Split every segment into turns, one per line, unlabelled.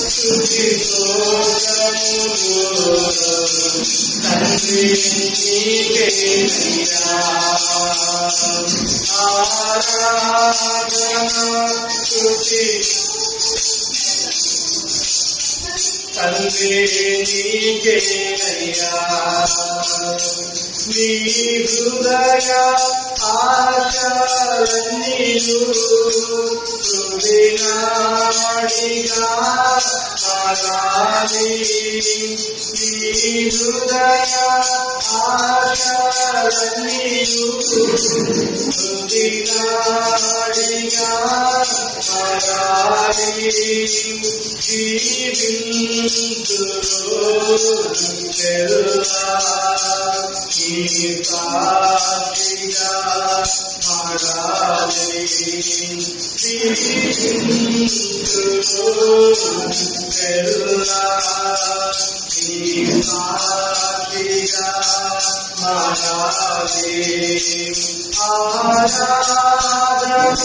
స్తుతి స్తోత్రములు తండ్రి నీకేనయ్యా ఆరాధన స్తుతి తండ్రి నీకేనయ్యా నీ హృదయ ఆశలన్నీయు హృదయాడిగా ఆరాధి నీ హృదయ ఆశలన్నీయు హృదయాడిగా ఆరాధి జీవింతురులా ఈ సాక్షిగా ఆరాధి జీవింతురులా ఈ సాక్షిగా ఆరాధి ఆరాధన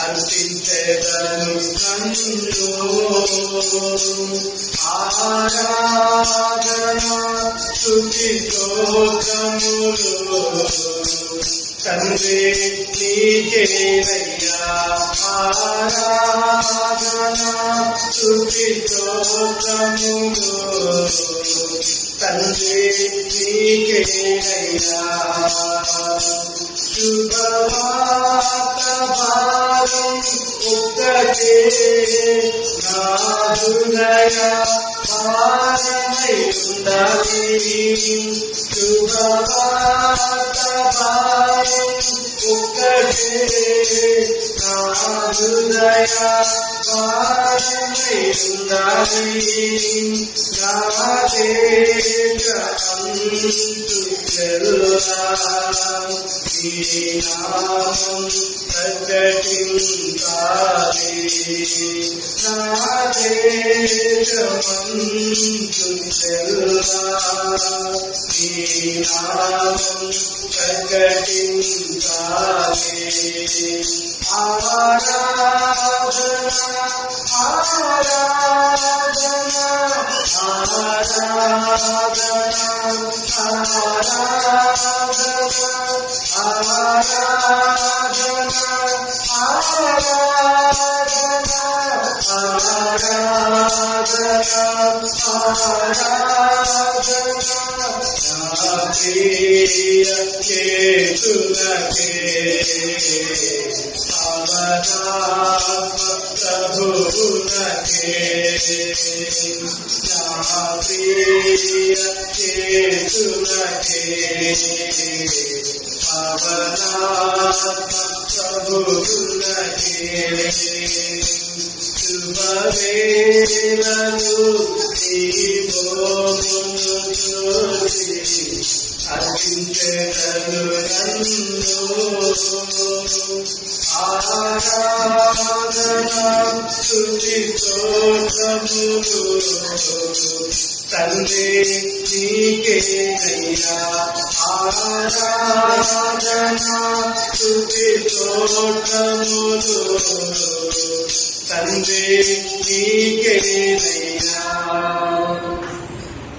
అర్పించెదను కన్నులు ఆరాధన స్తుతి స్తోత్రములు తండ్రి నీకేనయ్యా ఆరాధన స్తుతి స్తోత్రములు తండ్రి నీకేనయ్యా శుభవార్త భారం ఒక్కటే నా హృదయ భారమై ఉండాలి శుభవార్త భారం ఒక్కటే నా హృదయ భారమై ఉండాలి నా నామం ప్రకటించాలి నా దేశమందు ఈ నామం ప్రకటించాలి ఆరాధన ఆరాధన తండ్రి నీకేనయ్యా ఆరాధన స్తుతి స్తోత్రములు తండ్రి నీకేనయ్యా.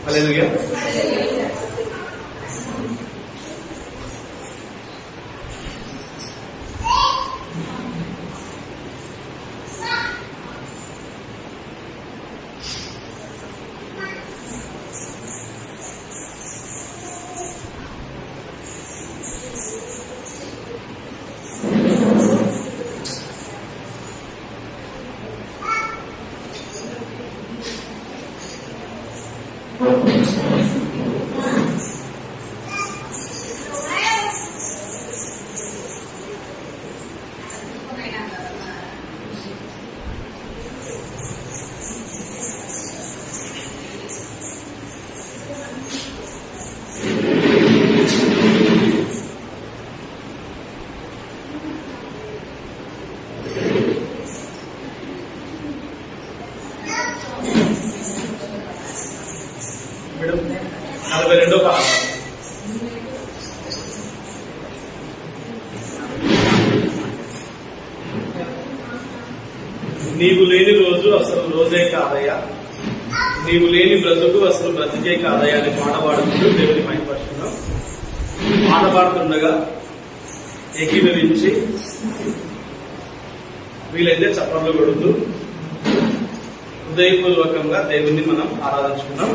హల్లెలూయా.
నీవు లేని రోజు అసలు రోజే కాదయ్యా, నీవు లేని బ్రతుకు అసలు బ్రతికే కాదయ్యా అని పాట పాడుకుంటూ దేవుని మహిమపరుస్తున్నాం. పాట పాడుతుండగా ఏకీభవించి వీలైతే చప్పట్లు కొడుతూ హృదయపూర్వకంగా దేవుణ్ణి మనం ఆరాధించుకున్నాం.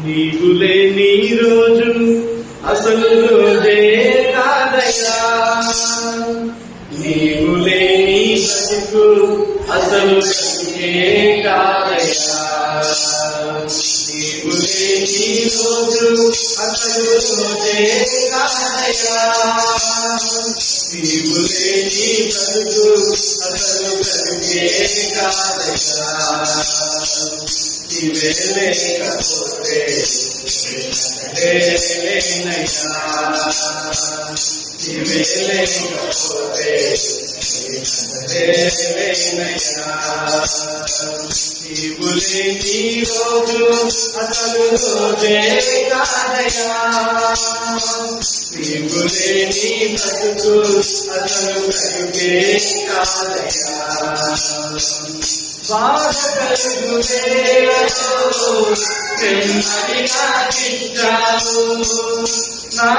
నీవు లేని రోజు అసలు రోజే కాదయ్యా, నీవు లేని బ్రతుకు అసలు బ్రతుకే కాదయ్యా, నీవు లేని రోజు అసలు రోజే కాదయ్యా, నీవు లేని బ్రతుకు అసలు బ్రతుకే కాదయ్యా, నీవే లేకపోతే లేనయ్యా, నీవే లేకపోతే లేనయ్యా, నీవు లేని రోజు అసలు రోజే కాదయ్యా, నీవు లేని బ్రతుకు అసలు బ్రతుకే కాదయ్యా, బాధ కలుగు వేళలో నెమ్మదిగా ఇచ్చావు, నా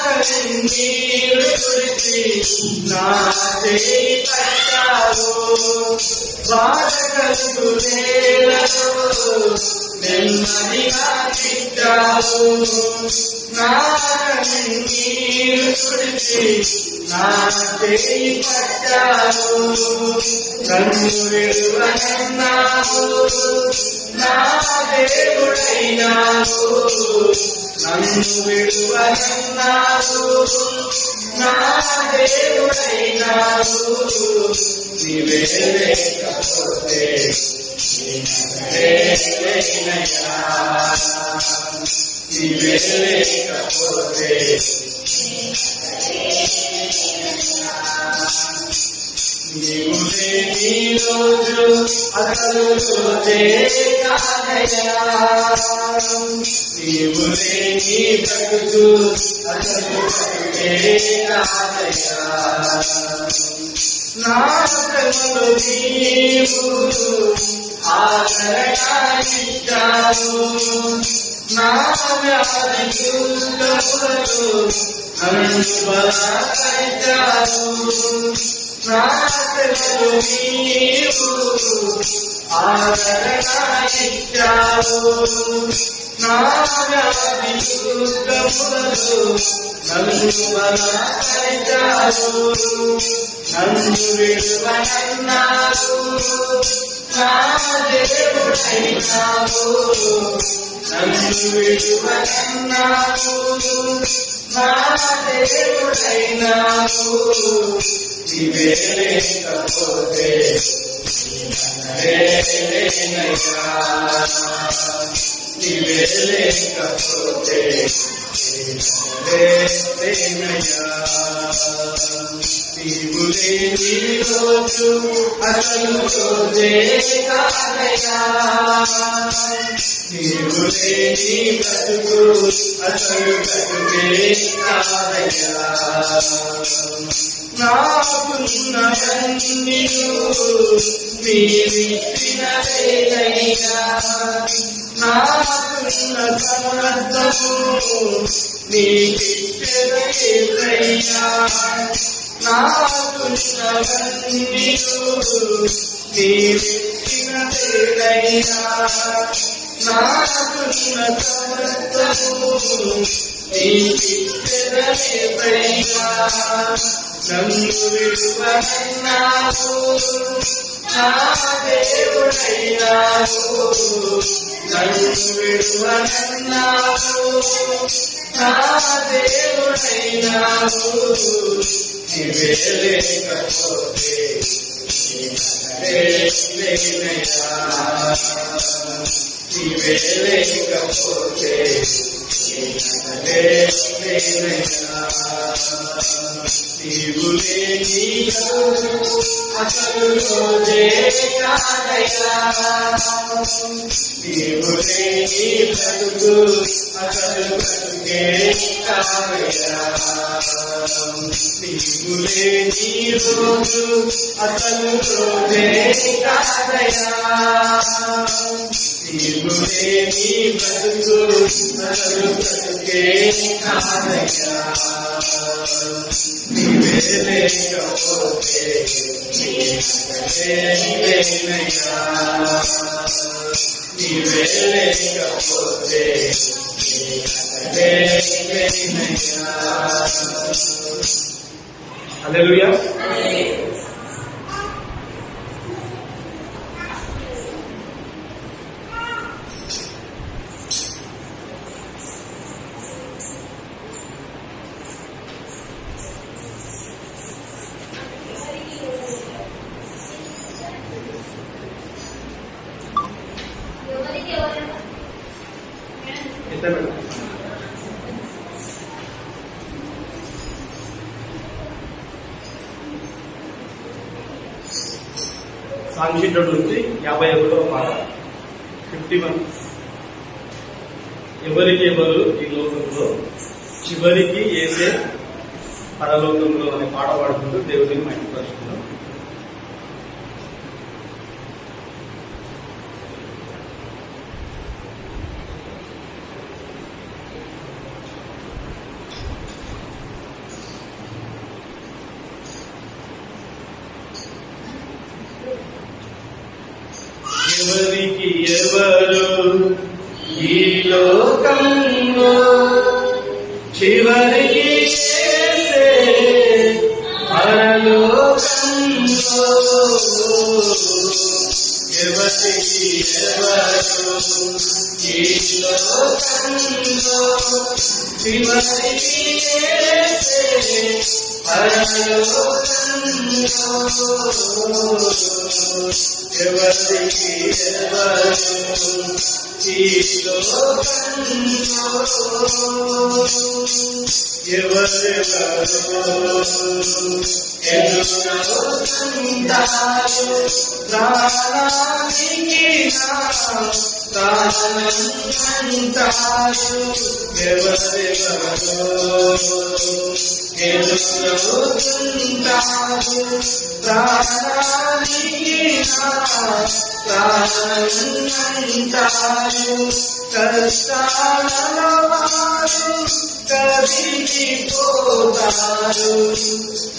కన్నీరు తుడిచి నా చేయి పట్టావు, బాధ కలుగు వేళలో నెమ్మదిగా ఇచ్చావు, నా కన్నీరు తుడిచి నా చేయి పట్టావు, నన్ను విడువనన్నావు, నా దేవుడైనావు, నన్ను విడువనన్నావు, నా దేవుడైనావు, నీవే లేకపోతే లేనయ్యా, నీవే లేకపోతే నీవు లేని రోజు అసలు రోజే కాదయ్యా, నీవు లేని బ్రతుకు అసలు బ్రతుకే కాదయ్యా, నా శ్రమలో నీవు ఆదరణించావు, నా వ్యాధి దుఃఖములలో నన్ను బలపరిచావు, నా శ్రమలో నీవు ఆదరణించావు, నా వ్యాధి దుఃఖములలో నన్ను బలపరిచావు, నన్ను విడువనన్నావు, నా దేవుడైనావు, నన్ను విడువనన్నావు, నా దేవుడైనావు, నీవే లేకపోతే లేనయ్యా, నీవే లేకపోతే లేనయ్యా, నీవు లేని రోజు అసలు రోజే కాదయ్యా, నీవు లేని బ్రతుకు అసలు బ్రతుకే కాదయ్యా, నాకున్నవన్నీ నీవిచ్చినవేనయ్యా, నాకున్న సమర్థము నీకిచ్చెదయ్యా, నాకున్నవన్నీ నీవిచ్చినవేనయ్యా, నాకున్న సమర్థము నీకిచ్చెదయ్యా, నన్ను విడువనన్నావు, నా దేవుడైనావు, నన్ను విడువనన్నావు, నా దేవుడైనావు, నీవే లేకపోతే లేనయ్యా, నీవే లేకపోతే
నీవు లేని అసలు రోజే కాదయ్యా నీవు లేని బ్రతుకు అసలు బ్రతుకే కాదయ్యా నీవు లేని రోజు అసలు రోజే కాదయ్యా నీవు లేని బ్రతుకు అసలు బ్రతుకే కాదయ్యా నీవే లేకపోతే నీవేనయ్యా నీవే లేకపోతే నీవేనయ్యా.
హల్లెలూయా. సాంక్షితుడు నుంచి 51వ పాట 51. ఎవరికి ఎవరు ఈ లోకంలో చివరికి ఏసే పరలోకంలో అనే పాట పాడుకుంటూ దేవుడిని మహిమపరుస్తున్నాం.
ఎవరికి ఎవరు ఈ లోకంలో చివరికి యేసే పరలోకంలో ఎవరికి ఎవరు ఈ లోకంలో చివరికి యేసే పరలోకంలో ఎవరికి ఎవరు ఈ లోకంలో ఎవరెవరు ఎదురవుతుంటారు ప్రాణానికి ప్రాణమంటారు ఎవరెవరు ఎదురవుతుంటారు ప్రాణానికి ప్రాణమంటారు కష్టాలలో వారు కరిగిపోతారు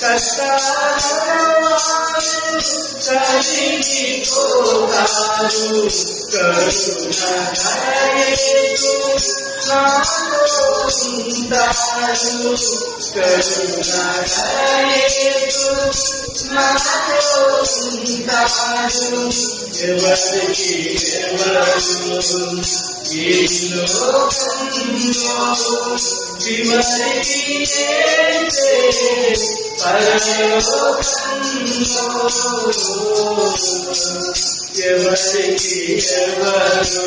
కష్టాలలో వారు కరిగిపోతారు కరుణాయేసు నాలో ఉంటారు కరుణాయేసు నాలో ఉంటారు ఎవరికి ఎవరు ఈ లోకంలో చివరికి యేసే పరలోకంలో ఎవరికి ఎవరు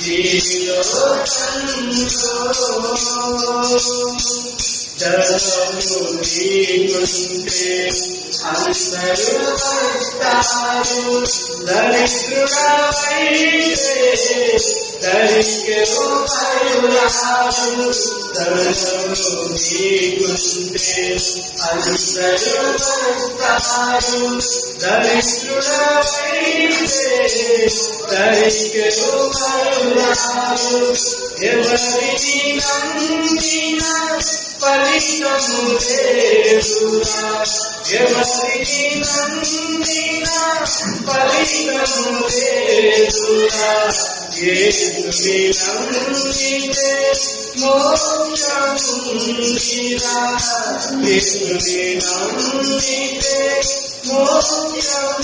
ఈ లోకంలో ధనము నీకుంటే అందరూ వస్తారు దరిద్రుడవైతే దరిద్రుడు రాదు ధనము నీకుంటే అందరూ వస్తారు దరిద్రుడవైతే దరిద్రుడు రాదు ఎవరిని నమ్మిన ఫలితము లేదురా ఎవరిని నమ్మిన ఫలితము లేదురా యేసుని నమ్మితే మోక్షముందిరా యేసుని నమ్మితే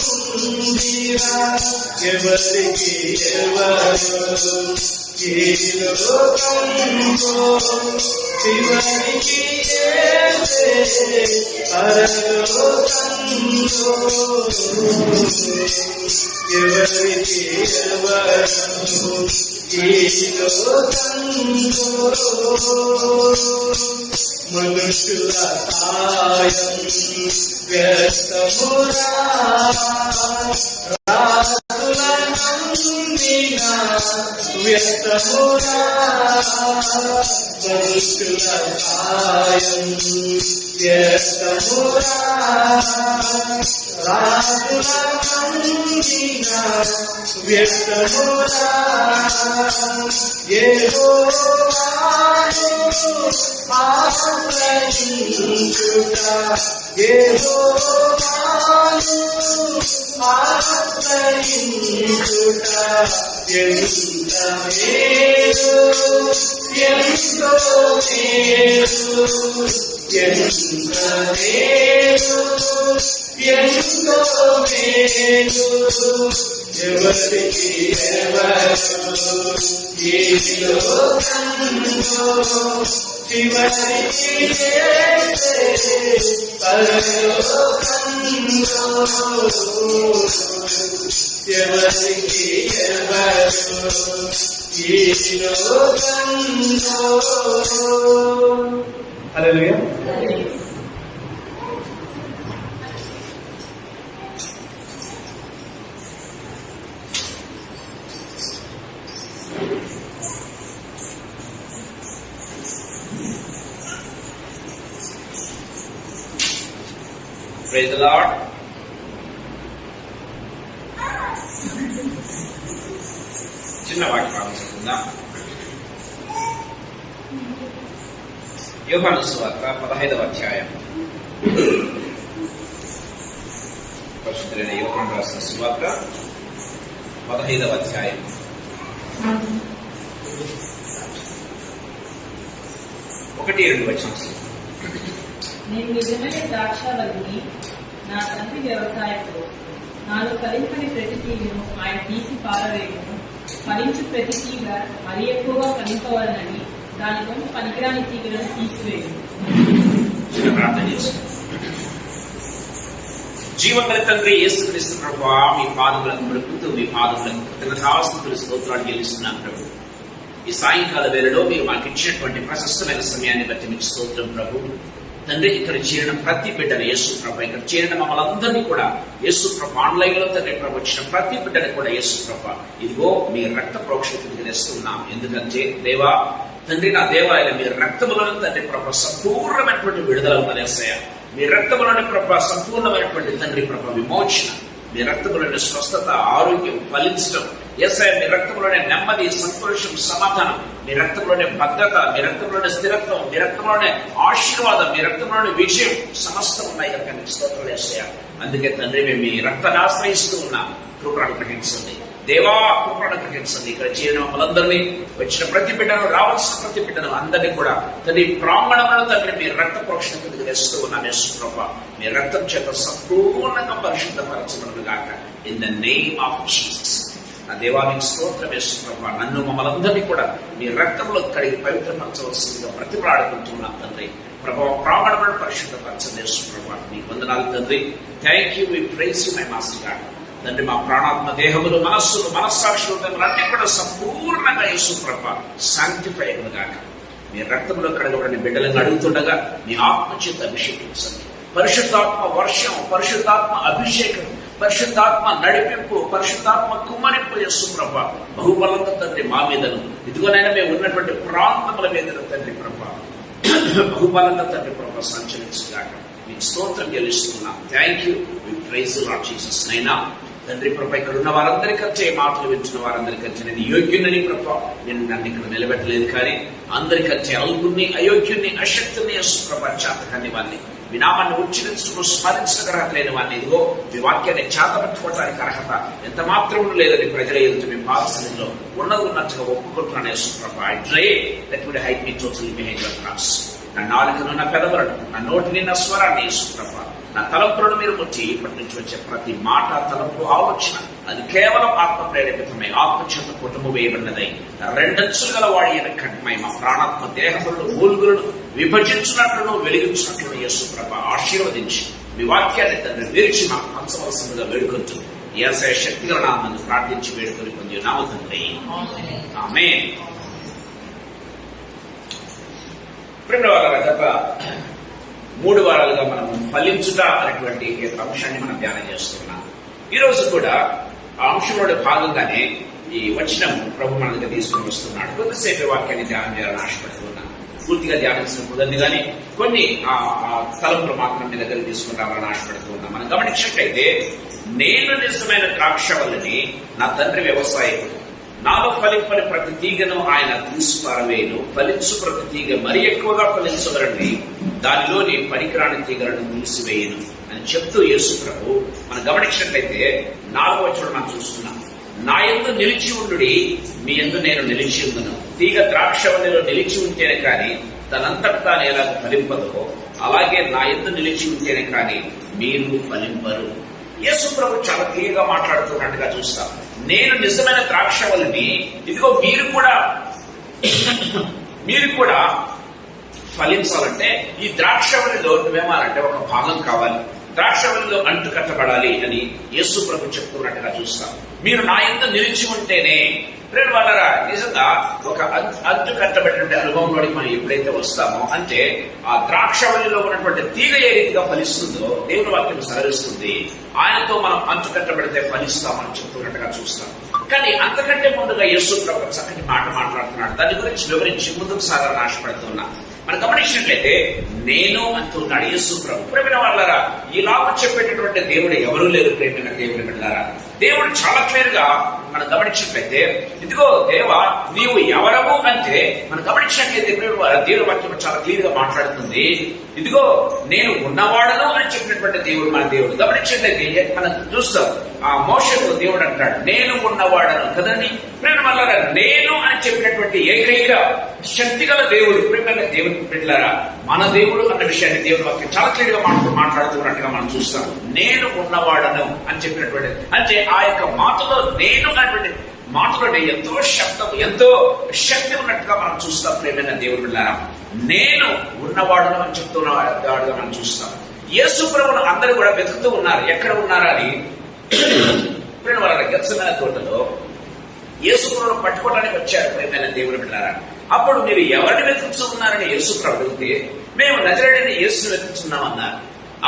మోక్షముందిరా ఎవరికి ఎవరు ఈ లోకంలో చివరికి యేసే పరలోకంలో ఎవరికి ఎవరు ఈ లోకంలో మనుషుల సాయం వ్యర్థమురా, రాజుల నమ్మిన వ్యర్థమురా, మనుషుల సాయం వ్యర్థమురా, రాజుల నమ్మిన వ్యర్థమురా, యెహోవాను ఆశ్రయించుట, యెహోవాను ఆశ్రయించుట ఎంత మేలు, ఎంతో మేలు, ఎంత మేలు, ఎంతో మేలు, ఎవరికి ఎవరు ఈ లోకంలో చివరికి పరలోకంలో, ఎవరికి ఎవరు ఈ లోకంలో. హల్లెలూయా.
Praise the Lord. చిన్న వాక్యం ఆలోచిస్తుందా? యోహాను సువార్త 15వ అధ్యాయం. పరిశుద్ధులైన యోహాను రాసిన సువార్త 15వ అధ్యాయం. 1-2 వచనాలు.
నేను నిజమైన ద్రాక్షావల్లిని, నా తండ్రి వ్యవసాయకుడు. నాలో ఫలించని ప్రతి తీగను ఆయన తీసి పారవేయను, ఫలించు ప్రతి తీగ మరి ఎక్కువగా ఫలింపవలనని దానితో పనికిరాని తీగలను తీసివేయను.
ప్రార్థన చేస్తాం. జీవగల తండ్రి యేసుక్రీస్తు ప్రభువా, మీ పాదములకు పడుకుంటూ మీ పాదములకు కృతజ్ఞతాస్తుతులు స్తోత్రాలు చెల్లిస్తున్నాను ప్రభు. ఈ సాయంకాల వేళలో మీరు మాకు ఇచ్చినటువంటి ప్రశస్తమైన సమయాన్ని బట్టి మీకు స్తోత్రం ప్రభు. తండ్రి, ఇక్కడ చేరిన ప్రతి బిడ్డను యేసు ప్రభు, ఇక్కడ చేరిన మమ్మల్ని అందరినీ కూడా యేసు ప్రభు, ఆన్లైన్ లో తండ్రి ప్రభు వచ్చిన ప్రతి బిడ్డని కూడా యేసు ప్రభు ఇదిగో మీ రక్త ప్రోక్షణకు తెస్తున్నాం. ఎందుకంటే దేవా తండ్రి, నా దేవాలయం మీ రక్తములను తండ్రి ప్రభు సంపూర్ణమైనటువంటి విడుదల ఉన్నదేసయ్య. మీ రక్తములోని ప్రభు సంపూర్ణమైనటువంటి తండ్రి ప్రభు విమోచన, మీ రక్తములోని స్వస్థత, ఆరోగ్యం, ఫలించడం యేసయ్య, మీ రక్తంలోనే నెమ్మది, సంతోషం, సమాధానం, మీ రక్తంలోనే భద్రత, మీ రక్తంలోనే స్థిరత్వం, మీ రక్తంలోనే ఆశీర్వాదం, మీ రక్తంలోనే విజయం సమస్తం ఉన్నాయి కనుక మీకు స్తోత్రాలు యేసయ్య. అందుకే తండ్రి మేము మీ రక్తాన్ని ఆశ్రయిస్తూ ఉన్నాం. కృపను గ్రహించండి దేవా, కృపను గ్రహించండి. ఇక్కడ చేరిన మమ్మల్ందరినీ, వచ్చిన ప్రతి బిడ్డను, రావాల్సిన ప్రతి బిడ్డను అందరినీ కూడా తండ్రి ప్రాంగణంలో తండ్రి మీ రక్త ప్రోక్షణ కిందకి తెస్తూ ఉన్నాం యేసు ప్రభువా. మీ రక్తం చేత సంపూర్ణంగా పరిశుద్ధపరచబడును గాక in the name of Jesus. నా దేవానికి స్తోత్రం యేసు ప్రభువా. నన్ను మమ్మల్ందరినీ కూడా మీ రక్తంలో కడిగి పవిత్రపరచవలసిందిగా ప్రతిపాడుకుంటున్నాం తండ్రి. ప్రభావ ప్రాంగణంలో పరిశుద్ధపరచండి యేసు ప్రభువా. మీకు వందనాలు తండ్రి. Thank you, we praise you my master God. తండ్రి, మా ప్రాణాత్మ దేహములు, మనస్సులు, మనస్సాక్షులు అన్ని కూడా సంపూర్ణంగా యేసు ప్రభువా శాంతిఫై గాక. మీ రక్తంలో కడగబడిన బిడ్డలను అడుగుతుండగా మీ ఆత్మ చేత అభిషేకించండి. పరిశుద్ధాత్మ వర్షం, పరిశుద్ధాత్మ అభిషేకం, పరిశుద్ధాత్మ నడిపింపు, పరిశుద్ధాత్మ కుమ్మరింపు యేసు ప్రభువా బహుబలంగా తండ్రి మా మీదను, ఇదిగోనైనా మేము ఉన్నటువంటి ప్రాంతముల మీద తండ్రి ప్రభువా బహుబలంగా తండ్రి ప్రభువా సంచరించుగాక. మీకు స్తోత్రం చెల్లిస్తున్నాం. Thank you, we praise the Lord Jesus. నైనా తండ్రి ప్రభా, ఇక్కడ ఉన్న వారందరికీ మాటలు వింటున్న వారందరికీ నేను యోగ్యుని ప్రభా, నేను నన్ను ఇక్కడ నిలబెట్టలేదు కానీ అందరికీ అల్పుణ్ణి, అయోగ్యుణ్ణి, అశక్తుని యేసు ప్రభా చేతకాని వాడిని, మీ నామాన్ని ఉచ్చరించడం స్మరించడం అర్హత లేని వాడిని, ఇదిగో మీ వాక్యాన్ని చేతపట్టుకోవడానికి అర్హత ఎంత మాత్రం లేదని ప్రజల ఎదుట మీ పాదసన్నిధిలో ఉన్నది ఉన్నట్టుగా ఒప్పుకుంటున్నాను యేసు ప్రభా. I pray that would hide me totally behind your cross. నా నాలుకను, నా పెదవులను, నా నోటిని, నా స్వరాన్ని యేసు ప్రభా, నా తలంపులను మీరు ముట్టి ఇప్పటి నుంచి వచ్చే ప్రతి మాట, తలంపు, ఆలోచన అది కేవలం ఆత్మ ప్రేరేపితమై ఆత్మచేత కుటుంబం వేయబడినదై రెండంచులు గల వాడి కంఠమై మా ప్రాణాత్మ దేహములను, మూలుగులను విభజించినట్లను, వెలిగించినట్లను యేసు ప్రభా ఆశీర్వదించి మీ వాక్యాన్ని తండ్రి విరిచి మాకు పంచవలసిందిగా వేడుకుంటూ యేసయ్య శక్తిగల నామమున ప్రార్థించి వేడుకొని పొంది ఉన్నాము తండ్రి. ఆమేన్. గత 3 వారాలుగా మనం ఫలించుట అనేటువంటి అంశాన్ని మనం ధ్యానం చేస్తున్నాం. ఈ రోజు కూడా ఆ అంశంలో భాగంగానే ఈ వచనం ప్రభు మన దగ్గర తీసుకుని వస్తున్నాడు. కొద్దిసేపు వాక్యాన్ని ధ్యానం చేయాలని ఆశపడుతున్నాను. పూర్తిగా ధ్యానించడం కుదరదు కానీ కొన్ని తలంపులు మాత్రం మీ దగ్గర తీసుకుంటామని ఆశపడుతున్నాం. మనం గమనించినట్లయితే, నేను నిజమైన ద్రాక్షవల్లిని, నా తండ్రి వ్యవసాయకుడు. నాలో ఫలింపని ప్రతి తీగను ఆయన తీసిపారవేయును. ఫలించు ప్రతి తీగ మరి ఎక్కువగా ఫలించవలని దానిలోని పనికిరాని తీగలను తీసివేయను అని చెప్తూ యేసు ప్రభు మనం గమనించినట్లయితే 4వ వచనం మనం చూస్తున్నాం. నా యందు నిలిచి ఉండుడి, మీ యందు నేను నిలిచి ఉందును. తీగ ద్రాక్షవల్లిలో నిలిచి ఉంటేనే కానీ తనంతట తాను ఎలా ఫలింపదో, అలాగే నా యందు నిలిచి ఉంటేనే కానీ మీరు ఫలింపరు. యేసు ప్రభు చాలా క్లియర్గా మాట్లాడుతున్నట్టుగా చూస్తాం. నేను నిజమైన ద్రాక్షవల్లిని, ఇదిగో మీరు కూడా ఫలించాలంటే ఈ ద్రాక్షవల్లిలో నువ్వేమాలంటే ఒక భాగం కావాలి, ద్రాక్షవల్లిలో అంటు కట్టబడాలి అని యేసు ప్రభు చెప్తున్నట్టుగా చూస్తాం. మీరు నా యందు నిలిచి ఉంటేనే. రెండు వాళ్ళరా నిజంగా ఒక అంటు కట్టబడినటువంటి అనుభవంలోకి మనం ఎప్పుడైతే వస్తామో, అంటే ఆ ద్రాక్షవల్లిలో ఉన్నటువంటి తీగ ఏ రీతిగా ఫలిస్తుందో దేవుని వాక్యం సెలవిస్తుంది. ఆయనతో మనం అంటు కట్టబడితే ఫలిస్తామని చెప్తున్నట్టుగా చూస్తాం. కానీ అంతకంటే ముందుగా యేసు ప్రభు చక్కటి మాట మాట్లాడుతున్నాడు. దాని గురించి వివరించి ముందుకు సాగాలని ఆశపడుతున్నా. మనం గమనించినట్లయితే నేను అంటున్నాడు యేసు ప్రభు. ప్రేమైన వాళ్ళారా, ఇలాగ చెప్పేటటువంటి దేవుడు ఎవరూ లేరు. ప్రేమైన దేవుని బిడ్డలారా, దేవుడు చాలా క్లియర్ గా మనం గమనించినట్లయితే, ఇదిగో దేవా నీవు ఎవరము అంటే మనం గమనించినట్లయితే దేవుని వాక్యం చాలా క్లియర్ గా మాట్లాడుతుంది. ఇదిగో నేను ఉన్నవాడను అని చెప్పినటువంటి దేవుడు మన దేవుడు. గమనించినట్లయితే మనం చూస్తాం, ఆ మోషేకు దేవుడు అంటాడు నేను ఉన్నవాడను కదండి. ప్రేమ వల్ల నేను అని చెప్పినటువంటి ఏకైక శక్తిగల దేవుడు ప్రేమైన దేవుని బిడ్డలారా, మన దేవుడు అన్న విషయాన్ని దేవుని వాక్యం చాలా క్లియర్ గా మాట్లాడుతున్నట్టుగా మనం చూస్తాం. నేను ఉన్నవాడను అని చెప్పినటువంటి, అంటే ఆ యొక్క మాటలో నేను అనేటువంటి మాటలో ఎంతో శక్తి ఉన్నట్టుగా మనం చూస్తాం. ప్రేమైన దేవుని బిడ్డలారా, నేను ఉన్నవాడను అని చెప్తున్నవాడుగా మనం చూస్తాం. యేసు ప్రభువును అందరూ కూడా వెతుకుతూ ఉన్నారు. ఎక్కడ ఉన్నారా అని వాళ్ళ గెత్సేమనే తోటలో యేసు ప్రభువును పట్టుకోవడానికి వచ్చారు. ప్రేమైన దేవుని బిడ్డలారా, అప్పుడు మీరు ఎవరిని వెతుకుతూ ఉన్నారని యేసు ప్రభు అడిగితే, మేము నజరేయుడైన యేసును వెతుకుతున్నామన్నారు.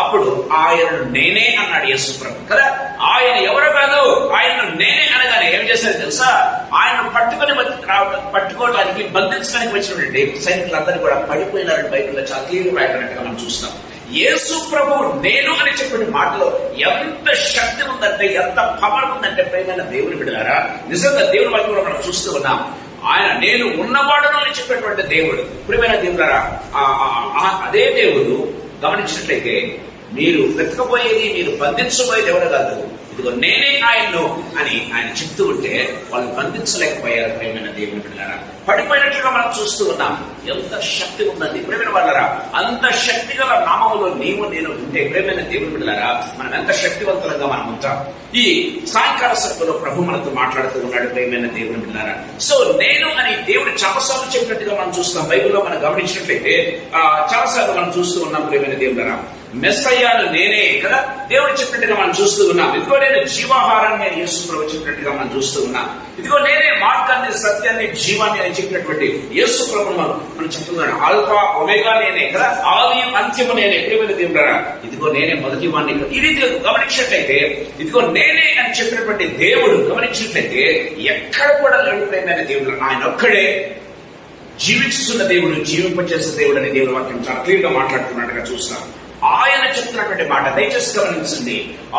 అప్పుడు ఆయనను నేనే అన్నాడు యేసు ప్రభు కదా. ఆయన ఎవరు కాదు, ఆయనను నేనే అనగానే ఏం చేశారు తెలుసా? ఆయనను పట్టుకోవడానికి బంధించడానికి వచ్చినటువంటి సైనికులందరూ కూడా పడిపోయినారని బైబిల్లో చాలా క్లియర్గా రాయబడినట్టుగా మనం చూస్తాం. యేసు ప్రభు నేను అని చెప్పిన మాటలో ఎంత శక్తి ఉందంటే, ఎంత పవర్ ఉందంటే ప్రేమైన దేవుని బిడ్డలారా, నిజంగా దేవుని వాక్యంలో మనం చూస్తూ ఉన్నాం. ఆయన నేను ఉన్నవాడను అని చెప్పినటువంటి దేవుడు. ప్రియమైన దేవుడారా, అదే దేవుడు గమనించినట్లయితే మీరు వెతకపోయేది, మీరు బంధించబోయేది ఎవరు కాదు, ఇదిగో నేనే ఆయన్ను అని ఆయన చెప్తూ ఉంటే వాళ్ళు బంధించలేకపోయారు. ప్రేమైన దేవుని బిడ్డలారా, పడిపోయినట్లుగా మనం చూస్తూ ఉన్నాం. ఎంత శక్తి ఉన్నది ప్రేమైన వాళ్ళరా. అంత శక్తి గల నామములో నీవు నేను ఉంటే ప్రేమైన దేవుని బిడ్డలారా, మనం ఎంత శక్తివంతులంగా మనం ఉంటాం. ఈ సాయంకాల సభలో ప్రభు మనతో మాట్లాడుతూ ఉన్నాడు. ప్రేమైన దేవుని బిడ్డలారా, సో నేను అని దేవుడు చాలాసార్లు చెప్పినట్టుగా మనం చూస్తాం. బైబిల్లో మనం గమనించినట్లయితే చాలాసార్లు మనం చూస్తూ ఉన్నాం. ప్రేమైన దేవుడారా, మెస్సయ్యాను నేనే కదా దేవుడు చెప్పినట్టుగా మనం చూస్తూ ఉన్నాం. ఇదిగో నేను జీవాహారాన్ని నేను యేసు ప్రభు చెప్పినట్టుగా మనం చూస్తూ ఉన్నాం. ఇదిగో నేనే మార్గాన్ని, సత్యాన్ని, జీవాన్ని అని చెప్పినటువంటి యేసు ప్రభు మనం చెప్తున్నాడు. ఆల్ఫా ఒమేగా నేనే కదా, ఆది అంత్యము నేనే. ప్రియమైన దేవుడారా, ఇదిగో నేనే మొదటి వాణ్ణి. ఈ రీతిగా గమనించినట్లయితే ఇదిగో నేనే అని చెప్పినటువంటి దేవుడు గమనించినట్లయితే ఎక్కడ కూడా లేడు. ప్రియమైన దేవుడు ఆయన ఒక్కడే జీవిస్తున్న దేవుడు, జీవింపచేసే దేవుడు అని దేవుడు వాక్యం చాలా క్లియర్ గా మాట్లాడుతున్నట్టుగా చూస్తాం. ఆయన చెప్తున్నటువంటి మాట దయచేసి గమనించండి.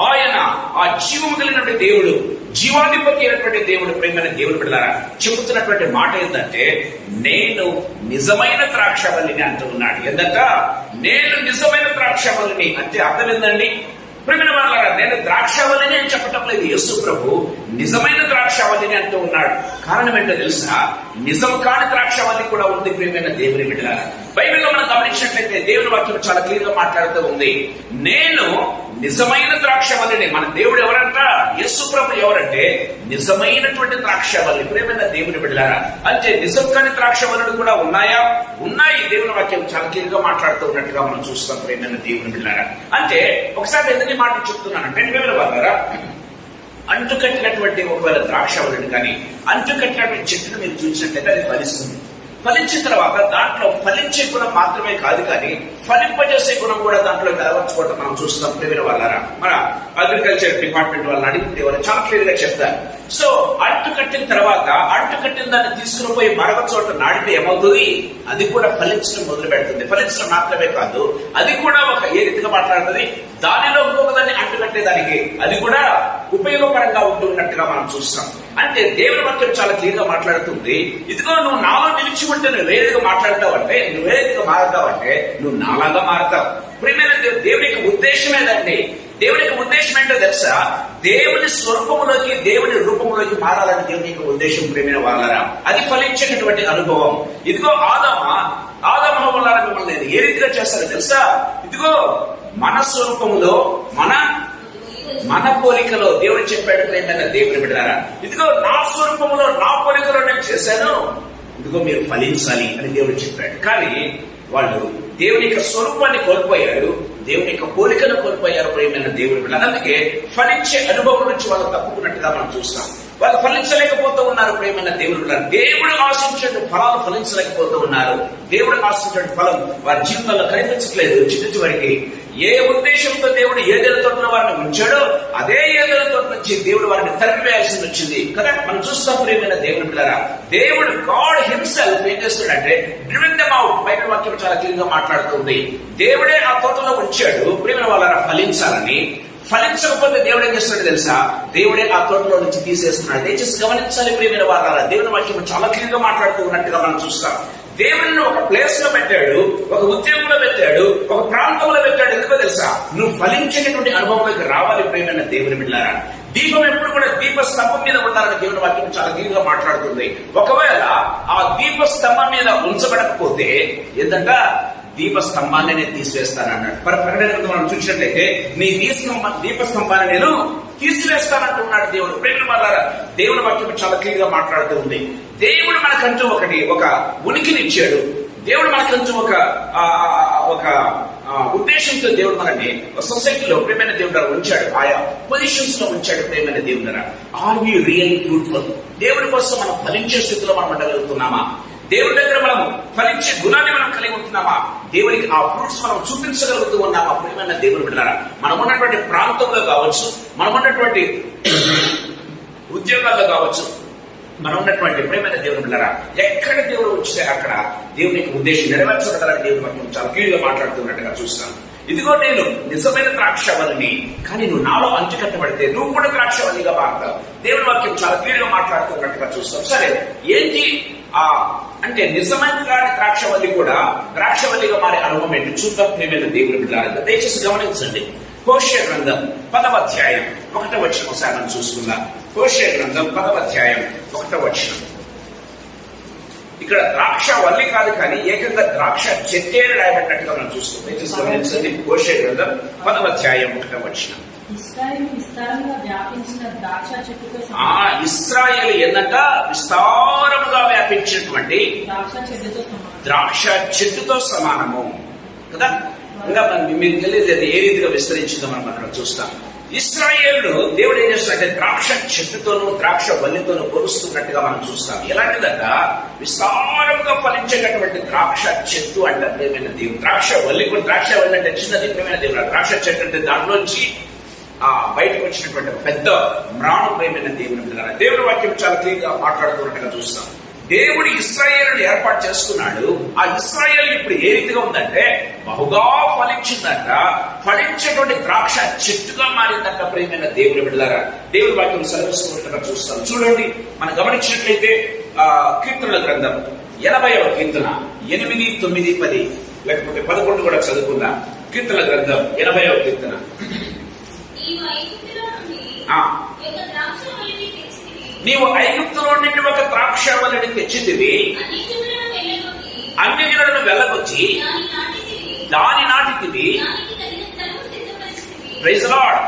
ఆయన ఆ జీవము కలిగినటువంటి దేవుడు, జీవాధిపతి అయినటువంటి దేవుడు. ప్రేమైన దేవుడు బిడ్డలారా, చెబుతున్నటువంటి మాట ఏంటంటే నేను నిజమైన ద్రాక్షవల్లిని అంటూ ఉన్నాడు. ఏంటంట నేను నిజమైన ద్రాక్షవల్లిని అంటే అర్థం ఏందండి? ప్రేమైన వాళ్ళారా, నేను ద్రాక్షవల్లిని అని చెప్పటం లేదు యేసు ప్రభు, నిజమైన ద్రాక్షవల్లిని అంటూ ఉన్నాడు. కారణం ఏంటో తెలుసా? నిజం కాని ద్రాక్షవల్లి కూడా ఉంది. ప్రేమైన దేవుని బిడ్డలారా, బైబిల్లో మనం గమనించినట్లయితే దేవుని వాక్యం చాలా క్లియర్ గా మాట్లాడుతూ ఉంది. నేను నిజమైన ద్రాక్షవల్లిని. మన దేవుడు ఎవరంట? యేసు ప్రభు ఎవరంటే నిజమైనటువంటి ద్రాక్షవల్లి. ప్రేమైన దేవుని బిడ్డలారా, అంటే నిజం కాని ద్రాక్షవల్లులు కూడా ఉన్నాయా? ఉన్నాయి. దేవుని వాక్యం చాలా క్లియర్ గా మాట్లాడుతూ ఉన్నట్టుగా మనం చూస్తాం. ప్రేమైన దేవుని బిడ్డలారా, అంటే ఒకసారి ఎందుకు మాట చెప్తున్నానంటే ప్రేమైన వాళ్ళారా, అంటుకట్టినటువంటి ఒకవేళ ద్రాక్షవల్లిని కానీ అంటుకట్టినటువంటి చెట్టును మీరు చూసినట్లయితే అది ఫలిస్తుంది. ఫలించిన తర్వాత దాంట్లో ఫలించే గుణం మాత్రమే కాదు కానీ ఫలింపజేసే గుణం కూడా దాంట్లో కలవర్చుకోవడం మనం చూస్తాం. ప్రేమిన వాళ్ళారా, మన అగ్రికల్చర్ డిపార్ట్మెంట్ వాళ్ళని అడిగితే వాళ్ళు చాలా క్లియర్ గా చెప్తారు. సో అంటు కట్టిన తర్వాత అంటు కట్టిన దాన్ని తీసుకుని పోయి మరొక చోట నాటితే ఏమవుతుంది, అది కూడా ఫలించడం మొదలు పెడుతుంది. ఫలించడం మాత్రమే కాదు, అది కూడా ఒక ఏ రీతిగా మాట్లాడుతుంది, దానిలో ఇంకొకదాన్ని అంటు కట్టేదానికి అది కూడా ఉపయోగపరంగా ఉంటున్నట్టుగా మనం చూస్తాం. అంటే దేవుని వాక్యం చాలా క్లియర్ గా మాట్లాడుతుంది, ఇదిగో నువ్వు నాలో నిలిచి ఉంటే నువ్వు వేరేదిగా మాట్లాడతావంటే, నువ్వు వేరేదిగా మారుతావంటే నువ్వు నాలాగా మారుతావు. ప్రియమైన దేవుని యొక్క ఉద్దేశం ఏదండి? దేవుని యొక్క ఉద్దేశం ఏంటో తెలుసా? దేవుని స్వరూపంలోకి దేవుని రూపంలోకి మారాలని దేవుని యొక్క ఉద్దేశం. ప్రియమైన వాళ్ళరా, అది ఫలించేటటువంటి అనుభవం. ఇదిగో ఆదాము వల్ల మిమ్మల్ని ఏ రీతిగా చేస్తారో తెలుసా? ఇదిగో మన స్వరూపంలో మన పోలికలో దేవుడు చెప్పాడు ప్రేమైన దేవుని బిడ్డలారా, ఇదిగో నా స్వరూపంలో నా పోలికలో నేను చేశాను, ఇదిగో మీరు ఫలించాలి అని దేవుడు చెప్పాడు. కానీ వాళ్ళు దేవుని యొక్క స్వరూపాన్ని కోల్పోయారు, దేవుని యొక్క పోలికను కోల్పోయారు ప్రేమైన దేవుని బిడ్డలు. అందుకే ఫలించే అనుభవం నుంచి వాళ్ళు తప్పుకున్నట్టుగా మనం చూస్తాం. వాళ్ళు ఫలించలేకపోతూ ఉన్నారు ప్రేమైన దేవుని బిడ్డలు. దేవుడు ఆశించే ఫలాలు ఫలించలేకపోతూ ఉన్నారు. దేవుడు ఆశించే ఫలం వారి జీవితంలో కనిపించట్లేదు. చివరికి ఏ ఉద్దేశంతో దేవుడు ఏదైనా తోటలో వారిని ఉంచాడో అదే ఏదైనా తోట నుంచి దేవుడు వారిని తరిపివేయాల్సి వచ్చింది కదా. మనం చూస్తాం ప్రియమైన దేవుని బిడ్డలారా, దేవుడు గాడ్ హిమ్సెల్ఫ్ ఏం చేస్తాడంటే డ్రివెన్ దెమ్ అవుట్. బైబిల్ వాక్యం చాలా క్లియర్ గా మాట్లాడుతుంది. దేవుడే ఆ తోటలో ఉంచాడు ప్రియమైన వాళ్ళ ఫలించాలని. ఫలించకపోతే దేవుడు ఏం చేస్తాడు తెలుసా? దేవుడే ఆ తోటలో నుంచి తీసేస్తున్నాడు. దయచేసి గమనించాలి ప్రియమైన వాళ్ళ, దేవుని వాక్యం చాలా క్లియర్ గా మాట్లాడుతూ ఉన్నట్టుగా మనం చూస్తాం. దేవుడిని ఒక ప్లేస్ లో పెట్టాడు, ఒక ఉద్యోగంలో పెట్టాడు, ఒక ప్రాంతంలో పెట్టాడు. ఎందుకో తెలుసా? నువ్వు ఫలించేటటువంటి అనుభవంలోకి రావాలి ప్రియమైన దేవుని బిడ్డలారా. దీపం ఎప్పుడు కూడా దీప స్తంభం మీద ఉండాలని దేవుని వాక్యం చాలా క్లియర్ గా మాట్లాడుతుంది. ఒకవేళ ఆ దీప స్తంభం మీద ఉంచబడకపోతే ఏంటంట, దీప స్తంభాన్ని నేను తీసివేస్తానన్నాడు. ప్రకటన మనం చూసినట్లయితే నీ దీప స్తంభాన్ని నేను తీసివేస్తానంటున్నాడు దేవుడు. ప్రేమ వాళ్ళారా, దేవుని వాక్యం చాలా క్లియర్ గా మాట్లాడుతూ ఉంది. దేవుడు మనకంటూ ఒక ఉనికినిచ్చాడు. దేవుడు మనకంటూ ఒక ఉద్దేశంతో దేవుడు మనల్ని సొసైటీలో ప్రేమైన దేవుడు ఉంచాడు, ఆయా పొజిషన్స్ లో ఉంచాడు. ప్రేమైన దేవుడు, ఆర్ వి రియల్లీ ఫ్రూట్ఫుల్? దేవుడి కోసం మనం ఫలించే స్థితిలో మనం ఉండగలుగుతున్నామా? దేవుడి దగ్గర మనం ఫలించే గుణాన్ని మనం కలిగి ఉంటున్నామా? దేవునికి ఆ ఫ్రూట్స్ మనం చూపించగలుగుతూ ఉన్నామా? ప్రియమైన దేవుని బిడ్డలారా, మనం ఉన్నటువంటి ప్రాంతంలో కావచ్చు, మనం ఉన్నటువంటి ఉద్యోగాల్లో కావచ్చు, మనం ఉన్నటువంటి ప్రియమైన దేవుని బిడ్డలారా, ఎక్కడ దేవుడు వచ్చితే అక్కడ దేవునికి ఉద్దేశం నెరవేర్చగలరని దేవుని వాక్యం చాలా క్లియర్గా మాట్లాడుతున్నట్టుగా చూస్తాను. ఇదిగో నేను నిజమైన ద్రాక్షవల్లిని, కానీ నువ్వు నాలో అంచుకట్టబడితే నువ్వు కూడా ద్రాక్షవల్లిగా మారుతావు. దేవుని వాక్యం చాలా క్లియర్గా మాట్లాడుతున్నట్టుగా చూస్తాం. సరే, ఏంటి అంటే నిజమైన ద్రాక్షవల్లి కూడా ద్రాక్షవల్లిగా మారే అనుభవం ఏంటి చూద్దాం ప్రియమైన దేవుని బిడ్డలారా. దయచేసి గమనించండి. హోషేయ గ్రంథం 10వ అధ్యాయం 1వ వచనం ఒకసారి మనం చూసుకుందాం. హోషేయ గ్రంథం 10వ అధ్యాయం 1వ వచనం. ఇక్కడ ద్రాక్షవల్లి కాదు కానీ ఏకంగా ద్రాక్ష చెట్టే రాయబడినట్టుగా మనం చూసుకుంటాం. దయచేసి గమనించండి. హోషేయ గ్రంథం 10వ అధ్యాయం 1వ వచనం.
ఇశ్రాయేలు విస్తారంగా వ్యాపించిన ద్రాక్ష చెట్టుతో
ఇశ్రాయేలు ఏంటంట విస్తారముగా వ్యాపించినటువంటి ద్రాక్ష చెట్టుతో సమానము కదా. ఇంకా మీకు తెలియదు అది ఏ రీతిగా విస్తరించిందో మనం అక్కడ చూస్తాం. ఇశ్రాయేలు దేవుడు ఏం చేస్తాడంటే ద్రాక్ష చెట్టుతోనూ ద్రాక్ష వల్లితోనూ పోలుస్తున్నట్టుగా మనం చూస్తాం. ఎలాంటిదంట, విస్తారముగా ఫలించేటటువంటి ద్రాక్ష చెట్టు అంట ప్రియమైన దేవుడు. ద్రాక్ష వల్లి అంటే చిన్నది ప్రియమైన దేవుడు. ద్రాక్ష చెట్టు అంటే దాంట్లోంచి బయటకు వచ్చినటువంటి పెద్ద మ్రాణు ప్రేమైన దేవుని బిడ్డలారా. దేవుడి వాక్యం చాలా క్లియర్ గా మాట్లాడుతున్నట్టుగా చూస్తాం. దేవుడు ఇశ్రాయేలుని ఏర్పాటు చేసుకున్నాడు. ఆ ఇశ్రాయేలు ఇప్పుడు ఏ రీతిగా ఉందంటే బహుగా ఫలించిందంట, ఫలించేటువంటి ద్రాక్ష చెట్టుగా మారిందంట ప్రియమైన దేవుని బిడ్డలారా. దేవుడి వాక్యం సెలవిస్తున్నట్టుగా చూస్తాం. చూడండి, మనం గమనించినట్లయితే కీర్తనల గ్రంథం 80వ కీర్తన 8, 9, 10 లేకపోతే 11 కూడా చదువుకుందాం. కీర్తనల గ్రంథం 80వ కీర్తన. నీవు ఐగుప్తులో నుండి ఒక ద్రాక్షవల్లిని తెచ్చితివి, అన్ని జనులను వెళ్ళగొచ్చి దాని నాటితివి. Praise lord.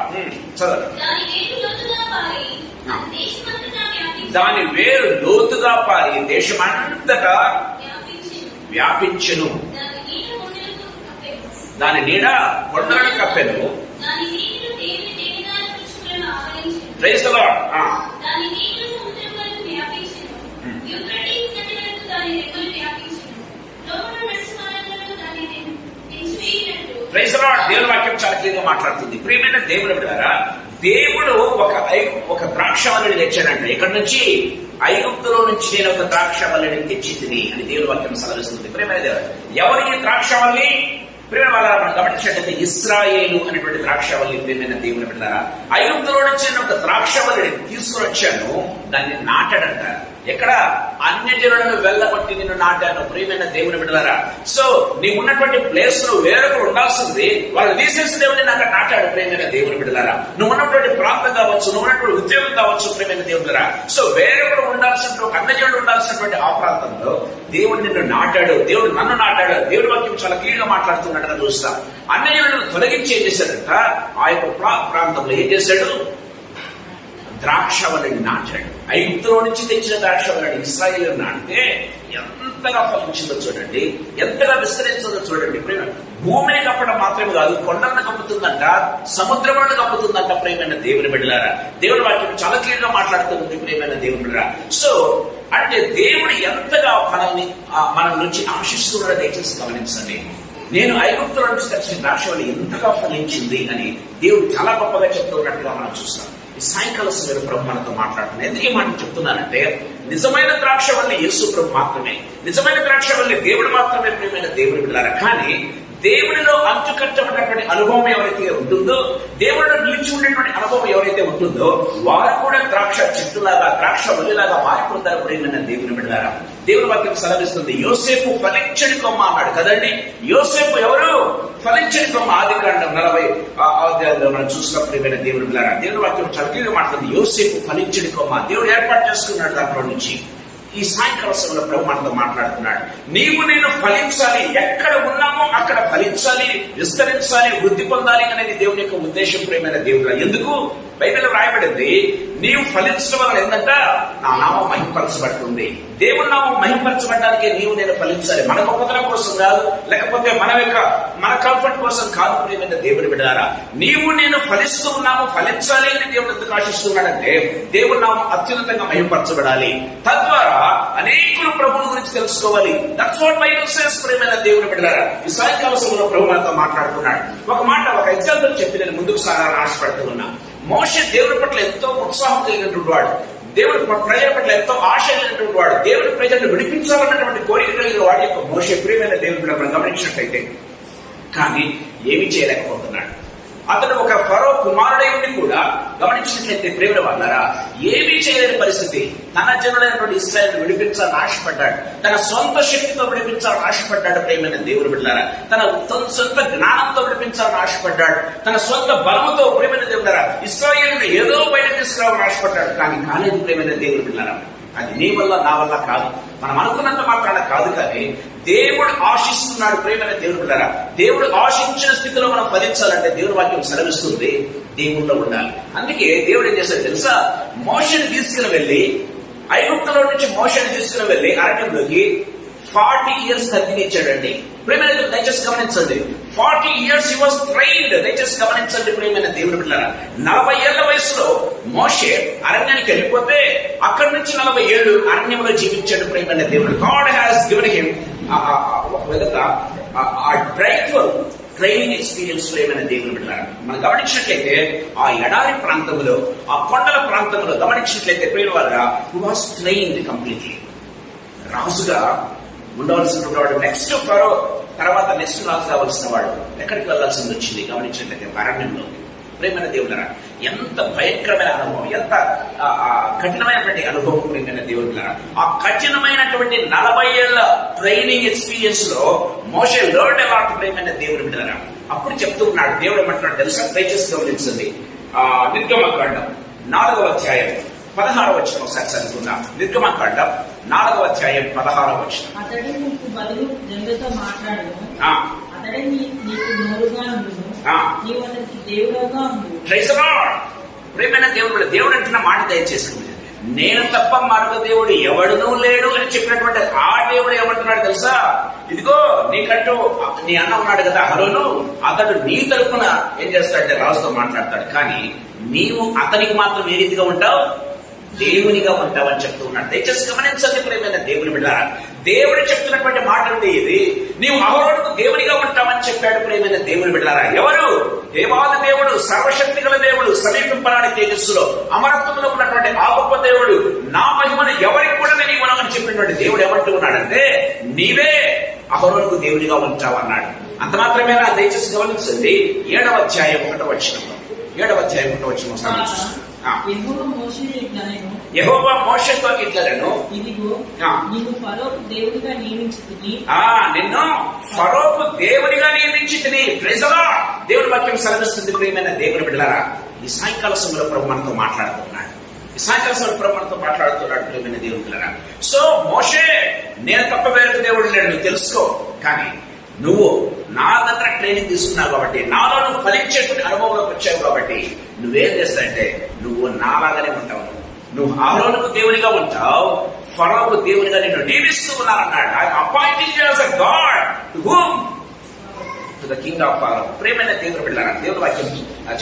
చదవండి. దాని వేరు లోతుగా పారి దేశమంతటా వ్యాపించెను. దాని నీడ కొండలను కప్పెను. Praise the lord.
దాని నీళ్లు సముద్రం వరకు వ్యాపించెను. యూఫ్రటీస్ నది వరకు దాని రెక్కలు వ్యాపించెను. లోపల నడుచువారందరూ దాన్ని తెంచివేయునట్లు.
Praise the lord. దేవుని వాక్యం చాలా క్లియర్గా మాట్లాడుతుంది. ప్రియమైన దేవుని బిడ్డలారా, దేవుడు ఒక ద్రాక్షవల్లిని తెచ్చాడంటే ఎక్కడి నుంచి? ఐగుప్తులో నుంచి నేను ఒక ద్రాక్షవల్లిని తెచ్చింది అని దేవుని వాక్యం సెలవిస్తుంది. ప్రియమైన దేవుడు, ఎవరి ద్రాక్షవల్లి? ప్రియమైన వాళ్ళ మనం గమనించినట్లయితే ఇశ్రాయేలు అనేటువంటి ద్రాక్షవల్లి. ప్రియమైన దేవుని బిడ్డలారా, ఐగుప్తులో నుంచి నేను ఒక ద్రాక్షవల్లిని తీసుకుని వచ్చాను, దాన్ని నాటాడంట. ఎక్కడ? అన్యజనులను వెళ్ళబట్టి నిన్ను నాటాను. ప్రియమైన దేవుని బిడ్డలారా, సో నీవు ఉన్నటువంటి ప్లేస్ లో వేరొకరు ఉండాల్సింది, వాళ్ళు తీసేసి దేవుడిని నాకు నాటాడు. ప్రియమైన దేవుని బిడ్డలారా, నువ్వు ఉన్నటువంటి ప్రాంతం కావచ్చు, నువ్వు ఉన్నటువంటి ఉద్యోగం కావచ్చు, ప్రియమైన దేవుని బిడ్డలారా, సో వేరొకరు ఉండాల్సిన, ఒక అన్యజనుడు ఉండాల్సినటువంటి ఆ ప్రాంతంలో దేవుడు నిన్ను నాటాడు, దేవుడు నన్ను నాటాడు. దేవుడి వాక్యం చాలా క్లియర్గా మాట్లాడుతున్నట్టుగా చూస్తాం. అన్యజనులను తొలగించి ఏం చేశాడంట? ఆ యొక్క ప్రాంతంలో ఏం చేశాడు? ద్రాక్షవల్లిని నాటాడు. ఐగుప్తులో నుంచి తెచ్చిన ద్రాక్షవల్లిని ఇశ్రాయేలు నాటితే ఎంతగా ఫలించిందో చూడండి, ఎంతగా విస్తరించిందో చూడండి. ప్రేమ భూమిని కప్పడం మాత్రమే కాదు, కొండలను కప్పుతుందంట, సముద్రములను కప్పుతుందంట. ప్రేమైన దేవుని బిడ్డలారా, దేవుడి వాక్యం చాలా క్లియర్గా మాట్లాడుతుంది. ప్రేమైన దేవుని బిడ్డలారా, సో అంటే దేవుడు ఎంతగా మన నుంచి ఆశిస్తున్నాడో దయచేసి గమనించండి. నేను ఐగుప్తుల నుంచి తెచ్చిన ద్రాక్షవల్లి ఎంతగా ఫలించింది అని దేవుడు చాలా గొప్పగా చెప్తున్నట్టుగా మనం చూస్తాం. ఈ సాయంకాల సమయంలో ప్రభు మనతో మాట్లాడుతున్నాను. ఎందుకు ఈ మాట చెప్తున్నానంటే, నిజమైన ద్రాక్షవల్లి యేసు ప్రభు మాత్రమే, నిజమైన ద్రాక్షవల్లి దేవుడు మాత్రమే. ప్రియమైన దేవుని బిడ్డలారా, కానీ దేవుడిలో అంచుకట్టబడినటువంటి అనుభవం ఎవరైతే ఉంటుందో, దేవుడిలో నిలిచి ఉండేటువంటి అనుభవం ఎవరైతే ఉంటుందో, వారు కూడా ద్రాక్ష చెట్టులాగా, ద్రాక్ష వల్లిలాగా మారిపోతారు. ప్రియమైన దేవుని బిడ్డలారా, దేవుని వాక్యం సెలవిస్తుంది, యోసేపు ఫలించని కొమ్మ అన్నాడు కదండి. యోసేపు ఎవరు? ఫలించని కొమ్మ. ఆదికాండం 40 మనం చూసిన ప్రియమైన దేవుని బిడ్డలారా, దేవుని వాక్యం చక్కగా మాట్లాడుతుంది. యోసేపు ఫలించని కొమ్మ, దేవుడు ఏర్పాటు చేసుకున్నాడు దాంట్లో నుంచి. ఈ సాయంకాల సమయంలో ప్రభు మనతో మాట్లాడుతున్నాడు. నీవు నేను ఫలించాలి, ఎక్కడ ఉన్నామో అక్కడ ఫలించాలి, విస్తరించాలి, వృద్ధి పొందాలి అనేది దేవుని యొక్క ఉద్దేశం. ప్రియమైన దేవుడు, ఎందుకు? బైబిల్లో రాయబడింది, నీవు ఫలించడం వల్ల ఏంటంట? నా నామం మహింపరచబడుతుంది. దేవుని నామం మహింపరచబడడానికే నీవు నేను ఫలించాలి, మన గొప్పతనం కోసం కాదు, లేకపోతే మన కంఫర్ట్ కోసం కాదు. ప్రియమైన దేవుని బిడ్డలారా, నీవు నేను ఫలిస్తూ ఉన్నాము, ఫలించాలి అని దేవుడు ఎందుకు ఆశిస్తున్నాడంటే, దేవుని నామం అత్యున్నతంగా మహింపరచబడాలి, తద్వారా అనేకులు ప్రభువు గురించి తెలుసుకోవాలి. That's what Bible says. ప్రియమైన దేవుని బిడ్డలారా, ఈ సాయంకాల సమయంలో ప్రభు మనతో మాట్లాడుతున్నాడు. ఒక ఎగ్జాంపుల్ చెప్పి నేను ముందుకు సాగాలని ఆశపడుతున్నా. మోషే దేవుడి పట్ల ఎంతో ఉత్సాహం కలిగినటువంటి వాడు, దేవుడి ప్రజల పట్ల ఎంతో ఆశ కలిగినటువంటి వాడు, దేవుడి ప్రజలను విడిపించాలన్నటువంటి కోరిక కలిగిన వాడి యొక్క మోషే. ప్రియమైన దేవుని బిడ్డ మనం గమనించినట్లయితే, కానీ ఏమీ చేయలేకపోతున్నాడు. అతను ఒక ఫరో కుమారుడై ఉండి కూడా గమనించినట్లయితే ప్రేమ వాళ్ళారా, ఏమీ చేయలేని పరిస్థితి. తన జనులైనటువంటి ఇశ్రాయేలును విడిపించాలని ఆశపడ్డాడు, తన సొంత శక్తితో విడిపించాలని ఆశపడ్డాడు. ప్రేమైన దేవుని బిడ్డలారా, తన సొంత జ్ఞానంతో విడిపించాలని ఆశపడ్డాడు, తన సొంత బలముతో ప్రేమైన దేవుడారా ఇశ్రాయేలును ఏదో బయట తీసుకురావాలని ఆశపడ్డాడు. కానీ కాలేదు. ప్రేమైన దేవుని బిడ్డలారా, అది నీ వల్ల నా వల్ల కాదు, మనం అనుకున్నంత మాత్రాన కాదు, కానీ దేవుడు ఆశిస్తున్నాడు. ప్రేమైన దేవుని బిడ్డలారా, దేవుడు ఆశించిన స్థితిలో మనం ఫలించాలంటే దేవుని వాక్యం సెలవిస్తుంది, దేవుళ్ళో ఉండాలి. అందుకే దేవుడు ఏం చేశాడు తెలుసా? మోషేని తీసుకుని వెళ్ళి, ఐగుప్తులో నుంచి మోషేని తీసుకుని వెళ్ళి అరణ్యంలోకి 40 years తగ్గినిచ్చాడండి. ప్రేమైన దయచేసి గమనించండి, 40 years he was trained. దయచేసి గమనించండి ప్రేమైన దేవుని బిడ్డలారా, 40 ఏళ్ల వయసులో మోషే అరణ్యానికి వెళ్ళిపోతే అక్కడి నుంచి 40 ఏళ్ళు అరణ్యంలో జీవించాడు. ప్రేమైన దేవుడు, గాడ్ హ్యాస్ గివెన్ హిమ్ ఒక విధంగా ఆ డ్రైఫుల్ ట్రైనింగ్ ఎక్స్పీరియన్స్. ప్రేమైన దేవుని బిడ్డలారా, మనం గమనించినట్లయితే ఆ ఎడారి ప్రాంతంలో, ఆ కొండల ప్రాంతంలో గమనించినట్లయితే ప్రేమ వల్ల హి వాస్ ట్రైన్డ్ కంప్లీట్లీ. రాజుగా ఉండవలసిన వాడు, నెక్స్ట్ ఫరో తర్వాత నెక్స్ట్ రాజు కావలసిన వాడు ఎక్కడికి వెళ్లాల్సింది వచ్చింది గమనించినట్లయితే అరణ్యంలో. ప్రేమైన దేవుడారా, ఎంత భయంకరమైన అనుభవం, ఎంత కఠినమైనటువంటి అనుభవం. ప్రేమైన దేవుడారా, ఆ కఠినమైనటువంటి 40 ఏళ్ల ట్రైనింగ్ ఎక్స్పీరియన్స్ లో మోషే లెర్న్డ్ ఎ లాట్. ప్రేమైన దేవుని బిడ్డలారా, అప్పుడు చెప్తున్నాడు, దేవుడు ఏమంటున్నాడు తెలుసా? దయచేసి గమనించండి. నిర్గమకాండం 4వ అధ్యాయం 16వ వచనం ఒకసారి చదువుకుందాం. నిర్గమకాండం 4వ అధ్యాయం 16వ వచనం.
అతడే నీకు బదులు జనులతో మాట్లాడును, అతడే నీకు నోరుగా ఉండును, నీవు అతనికి దేవుడుగా ఉండు.
Praise the Lord. ప్రియమైన దేవుడు అంటున్న మాట దయచేసి, నేను తప్ప మరొక దేవుడు ఎవడునూ లేడు అని చెప్పినటువంటి ఆ దేవుడు ఏమంటున్నాడు తెలుసా? ఇదిగో నీకంటూ నీ అన్న ఉన్నాడు కదా హరోను, అతడు నీ తరపున ఏం చేస్తాడంటే రాజుతో మాట్లాడతాడు. కానీ నీవు అతనికి మాత్రం ఏ రీతిగా ఉంటావు? దేవునిగా ఉంటావని చెప్తూ ఉన్నాడు. దయచేసి గమనించండి ప్రియమైన దేవుని బిడ్డలారా, దేవుడు చెప్తున్నటువంటి మాట అంటే ఇది. నీవు అహరోనుకు దేవునిగా ఉంటామని చెప్పాడు ప్రియమైన దేవుని బిడ్డలారా. ఎవరు? దేవాది దేవుడు, సర్వశక్తి గల దేవుడు, సమీపింపరాని తేజస్సులో అమరత్వంలో ఉన్నటువంటి ఆ గొప్ప దేవుడు, నా మహిమను ఎవరికి కూడా నేను ఇవ్వనని చెప్పినటువంటి దేవుడు ఏమంటూ ఉన్నాడంటే, నీవే అహరోనుకు దేవునిగా ఉంటావన్నాడు. అంత మాత్రమేనా? దయచేసి గమనించండి. 7వ అధ్యాయం 1వ వచనంలో, 7వ అధ్యాయం 1వ వచనం, యెహోవా మోషేతో ఇట్లనెను,
ఇదిగో నిన్ను ఫరోకు దేవునిగా నియమించితిని.
నిన్ను ఫరోకు దేవునిగా నియమించితిని. Praise the lord. దేవుని వాక్యం సెలవిస్తుంది ప్రియమైన దేవుని బిడ్డలారా. ఈ సాయంకాల సమయంలో ప్రభు మనతో మాట్లాడుతున్నాడు. ఈ సాయంకాల సమయంలో ప్రభు మనతో మాట్లాడుతున్నాడు ప్రియమైన దేవుని బిడ్డలారా. సో మోషే, నేను తప్ప వేరొక దేవుడు లేడు, నువ్వు తెలుసుకో. కానీ నువ్వు నా దగ్గర ట్రైనింగ్ తీసుకున్నావు కాబట్టి, నాలో నువ్వు ఫలించేటువంటి అనుభవంలోకి వచ్చావు కాబట్టి నువ్వేం చేస్తావంటే, నువ్వు నాలాగానే ఉంటావు. నువ్వు అహరోనుకు దేవునిగా ఉంటావు, ఫరోకు దేవునిగా నిన్ను నియమిస్తూ ఉన్నానన్నాడు. I appointing you as a god to whom? To the king of Pharaoh. ప్రియమైన దేవుని బిడ్డలారా, దేవుని వాక్యం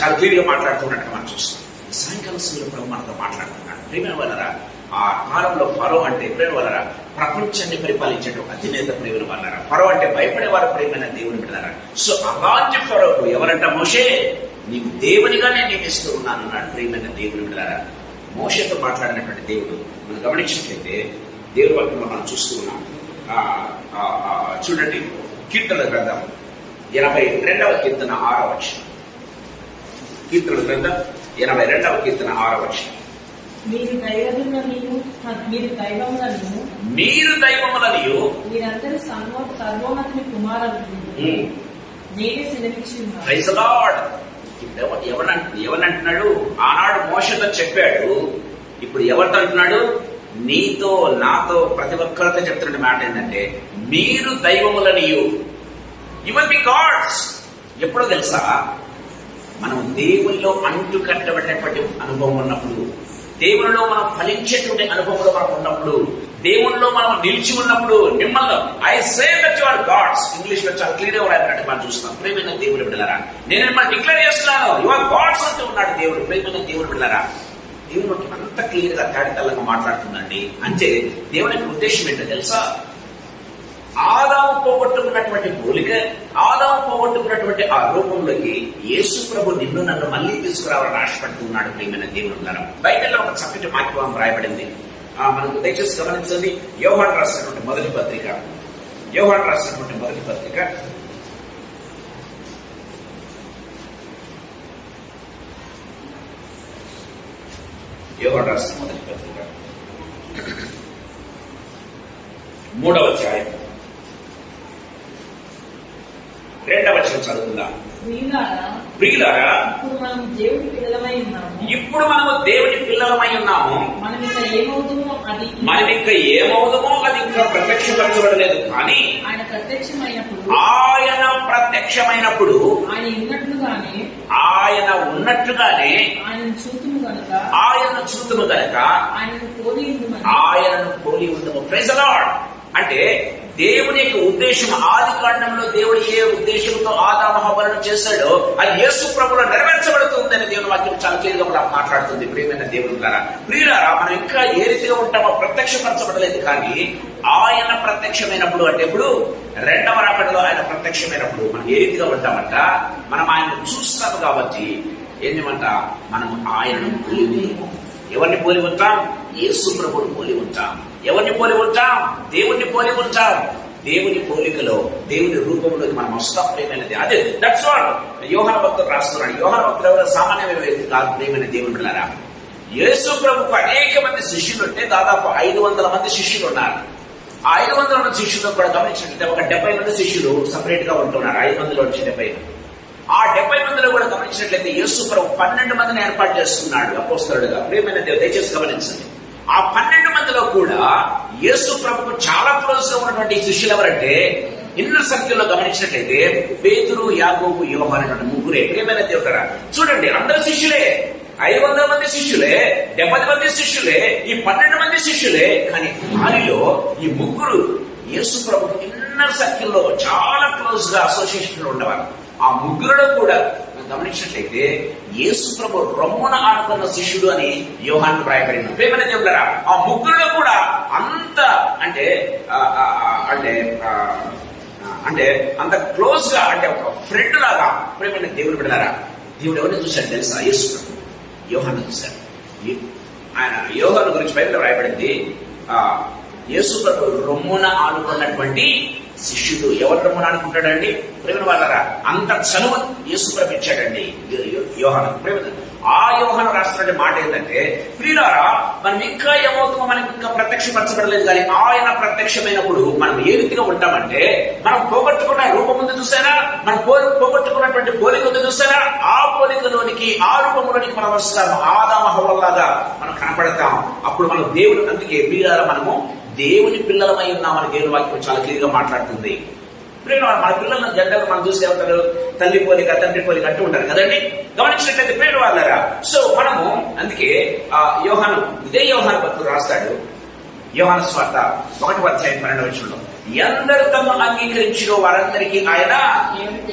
చాలా క్లియర్ గా మాట్లాడుతున్నట్టు మనం చూస్తాం. సాయంకాల సమయంలో ప్రభు మనతో మాట్లాడుతున్నాడు. ప్రియమైన వాళ్ళరా, ఆ కాలంలో ఫరో అంటే ప్రేమ వాళ్ళరా ప్రపంచాన్ని పరిపాలించేటువంటి అధినేత ప్రేమ వాళ్ళరా. ఫరో అంటే భయపడేవారు ప్రేమైన దేవుని బిడ్డలారా. సో అలాంటి ఫరోకు ఎవరంట? మోషే, నీకు దేవునిగా నేను నియమిస్తూ ఉన్నాను అన్నాడు ప్రియమైన దేవుని బిడ్డలారా. మోషేతో మాట్లాడినటువంటి దేవుడు మనం గమనించినట్లయితే దేవుని వాక్యంలో మనం చూస్తూ ఉన్నాం. చూడండి, కీర్తనల గ్రంథం 82వ కీర్తన 6వ వచనం. కీర్తనల గ్రంథం 82వ కీర్తన 6వ వచనం.
మీరు దైవములను,
మీరందరూ
సర్వోన్నతుని కుమారులు నేనే సెలవిచ్చి ఉన్నాను.
Praise the Lord. ఎవరంటున్నాడు? ఆనాడు మోషేతో చెప్పాడు, ఇప్పుడు ఎవరితో అంటున్నాడు? నీతో, నాతో, ప్రతి ఒక్కరితో చెప్తున్న మాట ఏంటంటే, మీరు దైవములనియు, యు విల్ బి గాడ్స్. ఎప్పుడో తెలుసా? మనం దేవుల్లో అంటు కట్టబడినటువంటి అనుభవం ఉన్నప్పుడు, దేవునిలో మనం ఫలించేటువంటి అనుభవంలో మనం ఉన్నప్పుడు, దేవునిలో మనం నిలిచి ఉన్నప్పుడు, మిమ్మల్ని I say that you are gods. English లో చాలా క్లియర్ గా రాసినట్టు మనం చూస్తాం. ప్రియమైన దేవుని బిడ్డలారా, నేను మిమ్మల్ని డిక్లేర్ చేస్తున్నాను, యు ఆర్ గాడ్స్ అంటూ ఉన్నాడు దేవుడు. ప్రియమైన దేవుని బిడ్డలారా, దేవునికి అంత క్లియర్ గా తేటతెల్లంగా మాట్లాడుతుందండి. అంటే దేవుని ఉద్దేశం ఏంటో తెలుసా? ఆదాము పోగొట్టుకున్నటువంటి పోలిక, ఆదాము పోగొట్టుకున్నటువంటి ఆ రూపంలోకి యేసు ప్రభు నిన్ను నన్ను మళ్ళీ తీసుకురావాలని ఆశపడుతున్నాడు ప్రియమైన దేవుని ద్వారా. బైబిల్లో ఒక చక్కటి వాక్యం రాయబడింది, మనకు దయచేసి గమనించండి. యోహాను రాసినటువంటి మొదటి పత్రిక, యోహాను రాసినటువంటి మొదటి పత్రిక 3వ అధ్యాయం 2వ వచనం చదువుకుందాం. ప్రియులారా,
ఇప్పుడు మనము దేవుని
పిల్లలమై ఉన్నాము.
మనమిక ఏమవుతామో
అది ఇంకా ప్రత్యక్షపరచబడలేదు. కానీ
ఆయన ప్రత్యక్షమైనప్పుడు
ఆయన ఉన్నట్టుగానే ఆయనను చూతుము గనక ఆయనను పోలి ఉందము. Praise the lord. అంటే దేవుని యొక్క ఉద్దేశం, ఆది కాండంలో దేవుడు ఏ ఉద్దేశంతో ఆదాము హవ్వలను చేశాడో అది యేసు ప్రభువులో నెరవేర్చబడుతుందని దేవుని వాక్యం చాలా క్లియర్గా మాట్లాడుతుంది. ప్రియమైన దేవుని ద్వారా, ప్రియులారా, మనం ఇంకా ఏ రీతిగా ఉంటామో ప్రత్యక్షపరచబడలేదు. కానీ ఆయన ప్రత్యక్షమైనప్పుడు, అంటే ఇప్పుడు 2వ రాకడలో ఆయన ప్రత్యక్షమైనప్పుడు మనం ఏ రీతిగా ఉంటామంట? మనం ఆయనను చూస్తాము కాబట్టి ఏంటంట, మనం ఆయనను పోలి, ఎవరిని పోలి ఉంటాం? యేసు ప్రభువుని పోలి ఉంటాం. ఎవరిని పోలి ఉంటాం? దేవుణ్ణి పోలి ఉంటాం. దేవుని పోలికలో, దేవుని రూపంలోకి మనం వస్తాం. ప్రియమైనది అదే, దట్స్ వాట్ యోహాను భక్తుడు రాస్తున్నాడు. యోహాను భక్తుడు ఎవరో సామాన్యమైన వ్యక్తి కాదు. ప్రియమైన దేవుని బిడ్డలారా, యేసు ప్రభువుకు అనేక మంది శిష్యులు ఉంటే దాదాపు 500 మంది శిష్యులు ఉన్నారు. ఆ 500 మంది శిష్యులు కూడా గమనించినట్లయితే ఒక 70 మంది శిష్యులు సపరేట్ గా ఉంటున్నారు. 5 మందిలో వచ్చి 70. ఆ 70 మందిలో కూడా గమనించినట్లయితే యేసు ప్రభు 12 మందిని ఏర్పాటు చేస్తున్నాడు అపోస్తలుడుగా. ప్రియమైన దేవుడు, దయచేసి గమనించండి. ఆ 12 మందిలో కూడా యేసు ప్రభుకు చాలా క్లోజ్ గా ఉన్నటువంటి శిష్యులు ఎవరంటే, ఇన్నర్ సర్కిల్ లో గమనించినట్లయితే పేతురు, యాకోబు, యోహాను అనేటువంటి ముగ్గురే. ప్రియమైన దేవుడా, చూడండి, అందరు శిష్యులే. 500 మంది శిష్యులే, 70 మంది శిష్యులే, ఈ 12 మంది శిష్యులే. కానీ వారిలో ఈ ముగ్గురు యేసు ప్రభుకు ఇన్నర్ సర్కిల్ లో చాలా క్లోజ్ గా అసోసియేషన్ లో ఉండేవారు. ఆ ముగ్గురులో కూడా గమనించినట్లయితే యేసు ప్రభు రొమ్మున ఆడుకున్న శిష్యుడు అని యోహాను రాయబడింది. ప్రేమైన దేవులారా, ఆ ముగ్గురులో కూడా అంత అంటే అంటే అంత క్లోజ్ గా, అంటే ఒక ఫ్రెండ్ లాగా ప్రేమైన దేవుడు బిడ్డలారా, దేవుడు ఎవరిని చూశాడు తెలుసా? యేసు ప్రభు యోహాను చూశాడు. ఆయన యోహాను గురించి బైబిల్లో రాయబడింది, యేసు ప్రభు రొమ్మున ఆడుకున్నటువంటి శిష్యుడు. ఎవరు రొమ్మున ఆడుకుంటాడండి? ప్రేమ వాళ్ళరా, అంత చనువు యేసు ప్రభు ఇచ్చాడండి యోహాను. ప్రేమ ఆ యోహాను రాస్తున్న మాట ఏంటంటే, ప్రియులారా, మనం ఇంకా ఏమవుతామో మనకి ఇంకా ప్రత్యక్షపరచబడలేదు, కానీ ఆయన ప్రత్యక్షమైనప్పుడు మనం ఏ రీతిగా ఉంటామంటే, మనం పోగొట్టుకున్న రూపం ఉంది చూసారా, మనం పోగొట్టుకున్నటువంటి పోలిక ఉంది చూసారా, ఆ పోలికలోనికి, ఆ రూపంలోనికి మనం వస్తాము. ఆదాము హవ్వలాగా మనం కనపడతాం. అప్పుడు మనం దేవుడు, అందుకే ప్రియులారా మనము దేవుని పిల్లలమై ఉన్నామని దేవుని వాక్యం చాలా క్లియర్ గా మాట్లాడుతుంది. మన పిల్లలను జనరల్గా మనం చూస్తే ఉంటారు, తల్లి పోలిక తండ్రి పోలిక అంటూ ఉంటారు కదండి. గమనించినట్లయితే ప్రేమ వాళ్ళరా, సో మనము అందుకే యోహాను, ఇదే యోహాను భక్తుడు రాస్తాడు, యోహాను స్వార్త 1:12 ఎందరు తమ అంగీకరించిన వారందరికీ ఆయన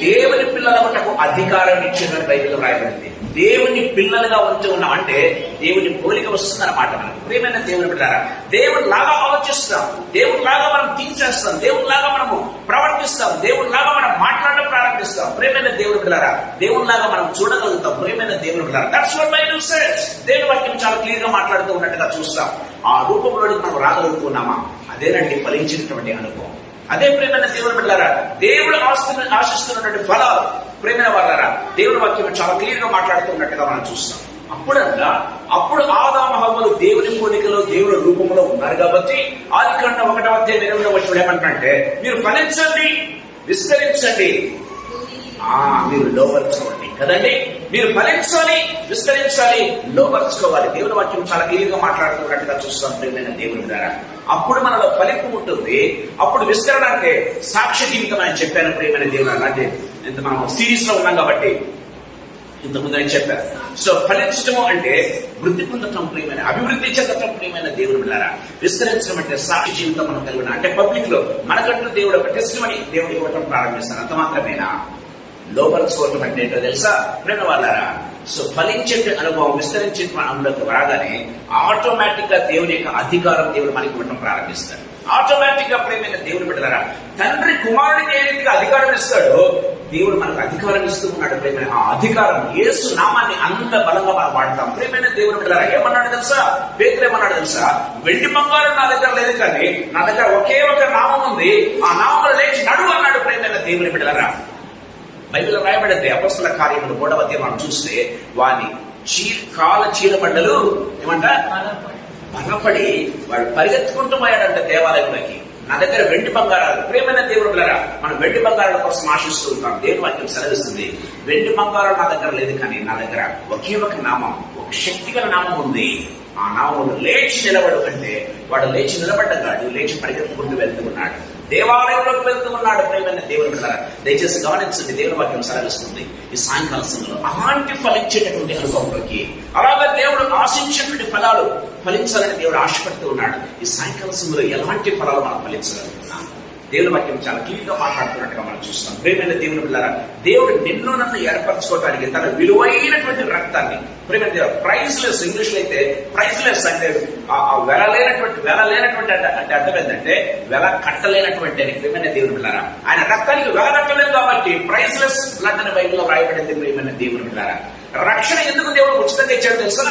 దేవుని పిల్లల మటుకు అధికారం ఇచ్చిందని బైబిల్లో రాయబడింది. దేవుని పిల్లలుగా ఉంటూ ఉన్నాం అంటే దేవుని పోలిక వస్తుందన్నమాట. మనకు ప్రియమైన దేవుని బిడ్డలారా, దేవుని లాగా ఆలోచిస్తాం, దేవుని లాగా మనం థింక్ చేస్తాం, దేవుని లాగా మనము ప్రవర్తిస్తాం, దేవుని లాగా మనం మాట్లాడడం ప్రారంభిస్తాం. ప్రియమైన దేవుని బిడ్డలారా, దేవుని లాగా మనం చూడగలుగుతాం. ప్రియమైన దేవుని బిడ్డలారా, దట్స్ వాట్ బైబిల్ సేస్. దేవుని వాక్యం చాలా క్లియర్ గా మాట్లాడుతూ ఉన్నట్టుగా చూస్తాం. ఆ రూపంలోకి మనం రాగలుగుతున్నామా? అదేనండి ఫలించినటువంటి అనుభవం. అదే ప్రేమైన దేవుని బిడ్డలారా, దేవుడు ఆశిస్తున్నటువంటి ఫలాలు. ప్రేమైన వాళ్ళారా, దేవుని వాక్యం చాలా క్లియర్ గా మాట్లాడుతున్నట్టుగా మనం చూస్తాం. అప్పుడు ఆదాము హవ్వలు దేవుని పోలికలో దేవుని రూపంలో ఉన్నారు కాబట్టి ఆదికాండం 1:8 ఏమంటారంటే, మీరు ఫలించండి, విస్తరించండి, మీరు లోపరుచుకోండి కదండి. మీరు ఫలించాలి, విస్తరించాలి, లోపరుచుకోవాలి. దేవుని వాక్యం చాలా క్లియర్ గా మాట్లాడుతున్నట్టుగా చూస్తాం. ప్రియమైన దేవుని ద్వారా అప్పుడు మనలో ఫలింపు ఉంటుంది. అప్పుడు విస్తరణ అంటే సాక్ష్య జీవితం అని చెప్పాను. ప్రియమైన దేవుని అంటే ఇంత మనం సిరీస్ లో ఉన్నాం కాబట్టి ఇంతకుముందు నేను చెప్పాను. సో ఫలించటము అంటే వృద్ధి పొందటం, ప్రియమైన అభివృద్ధి చెందటం. ప్రియమైన దేవుని బిడ్డలారా, విస్తరించడం అంటే సాక్షి జీవితం మనం కలిగిన, అంటే పబ్లిక్ లో మనకంటూ దేవుడు ఒక టెస్టిమనీ దేవుడికి ఇవ్వటం ప్రారంభిస్తాను. అంత మాత్రమేనా? లోపరుచుకోవటం అంటే ఏంటో తెలుసా ప్రేమ వాళ్ళారా? సో ఫలించే అనుభవం, విస్తరించే అనుభవం రాగానే ఆటోమేటిక్ గా దేవుని యొక్క అధికారం దేవుడు మనకి ఇవ్వటం ప్రారంభిస్తాడు. ఆటోమేటిక్ గా ప్రేమైన దేవుని బిడ్డలారా, తండ్రి కుమారుడికి ఏ రీతిగా అధికారం ఇస్తాడో దేవుడు మనకు అధికారం ఇస్తూ ఉన్నాడు. ప్రేమైన ఆ అధికారం, యేసు నామాన్ని అంత బలంగా మనం వాడతాం. ప్రేమైన దేవుని బిడ్డలారా, ఏమన్నాడు తెలుసా? పేతురు ఏమన్నాడు తెలుసా? వెండి బంగారం నా దగ్గర లేదు, కానీ నా దగ్గర ఒకే ఒక నామం ఉంది, ఆ నామంలో లేచి నడువు అన్నాడు. ప్రేమైన దేవుని బిడ్డలారా, బైబిల్లో రాయబడింది. అపొస్తలుల కార్యములు 3వ అధ్యాయం మనం చూస్తే వాని కాల చీలమండలు ఏమంట బలపడి వాడు పరిగెత్తుకుంటూ పోయాడంట దేవాలయంలోకి. నా దగ్గర వెండి బంగారాలు. ప్రియమైన దేవుడు బిడ్డలారా, మనం వెండి బంగారాల కోసం ఆశిస్తూ ఉంటాం. దేవుని వాక్యం సెలవిస్తుంది, వెండి బంగారాలు నా దగ్గర లేదు, కానీ నా దగ్గర ఒకే ఒక నామం, ఒక శక్తిగల నామం ఉంది. ఆ నామములు లేచి నిలబడు అంటే వాడు లేచి నిలబడ్డగాడు, లేచి పరిగెత్తుకుంటూ వెళ్తూ ఉన్నాడు, దేవాలయంలోకి వెళ్తూ ఉన్నాడు. ప్రియమైన దేవుని బిడ్డలారా, దయచేసి గమనించండి, దేవుని వాక్యం సెలవిస్తుంది ఈ సాయంకాల సమయంలో అలాంటి ఫలించేటటువంటి అనుభవంలోకి, అలాగే దేవుడు ఆశించేటువంటి ఫలాలు ఫలించాలని దేవుడు ఆశపడుతూ ఉన్నాడు. ఈ సాయంకాల సమయంలో ఎలాంటి ఫలాలు మనం ఫలించాలనుకున్నాం? దేవుని వాక్యం చాలా క్లియర్ గా మాట్లాడుతున్నట్టుగా మనం చూస్తాం. ప్రియమైన దేవుని బిడ్డలారా, దేవుడు నిన్ను నన్ను ఏర్పరచుకోవడానికి తన విలువైనటువంటి రక్తాన్ని, ప్రియమైన దేవుడు ప్రైజ్లెస్, ఇంగ్లీష్ లో అయితే ప్రైజ్లెస్ అంటే వెల లేనటువంటి అంటే అర్థం ఏంటంటే వెల కట్టలేనటువంటి అని. ప్రియమైన దేవుని బిడ్డలారా, ఆయన రక్తానికి వెల కట్టలేదు కాబట్టి ప్రైజ్లెస్ బ్లడ్ అని బైబిల్లో రాయబడింది. ప్రియమైన దేవుని బిడ్డలారా, రక్షణ ఎందుకు దేవుడు ఉచితంగా ఇచ్చాడు తెలుసా?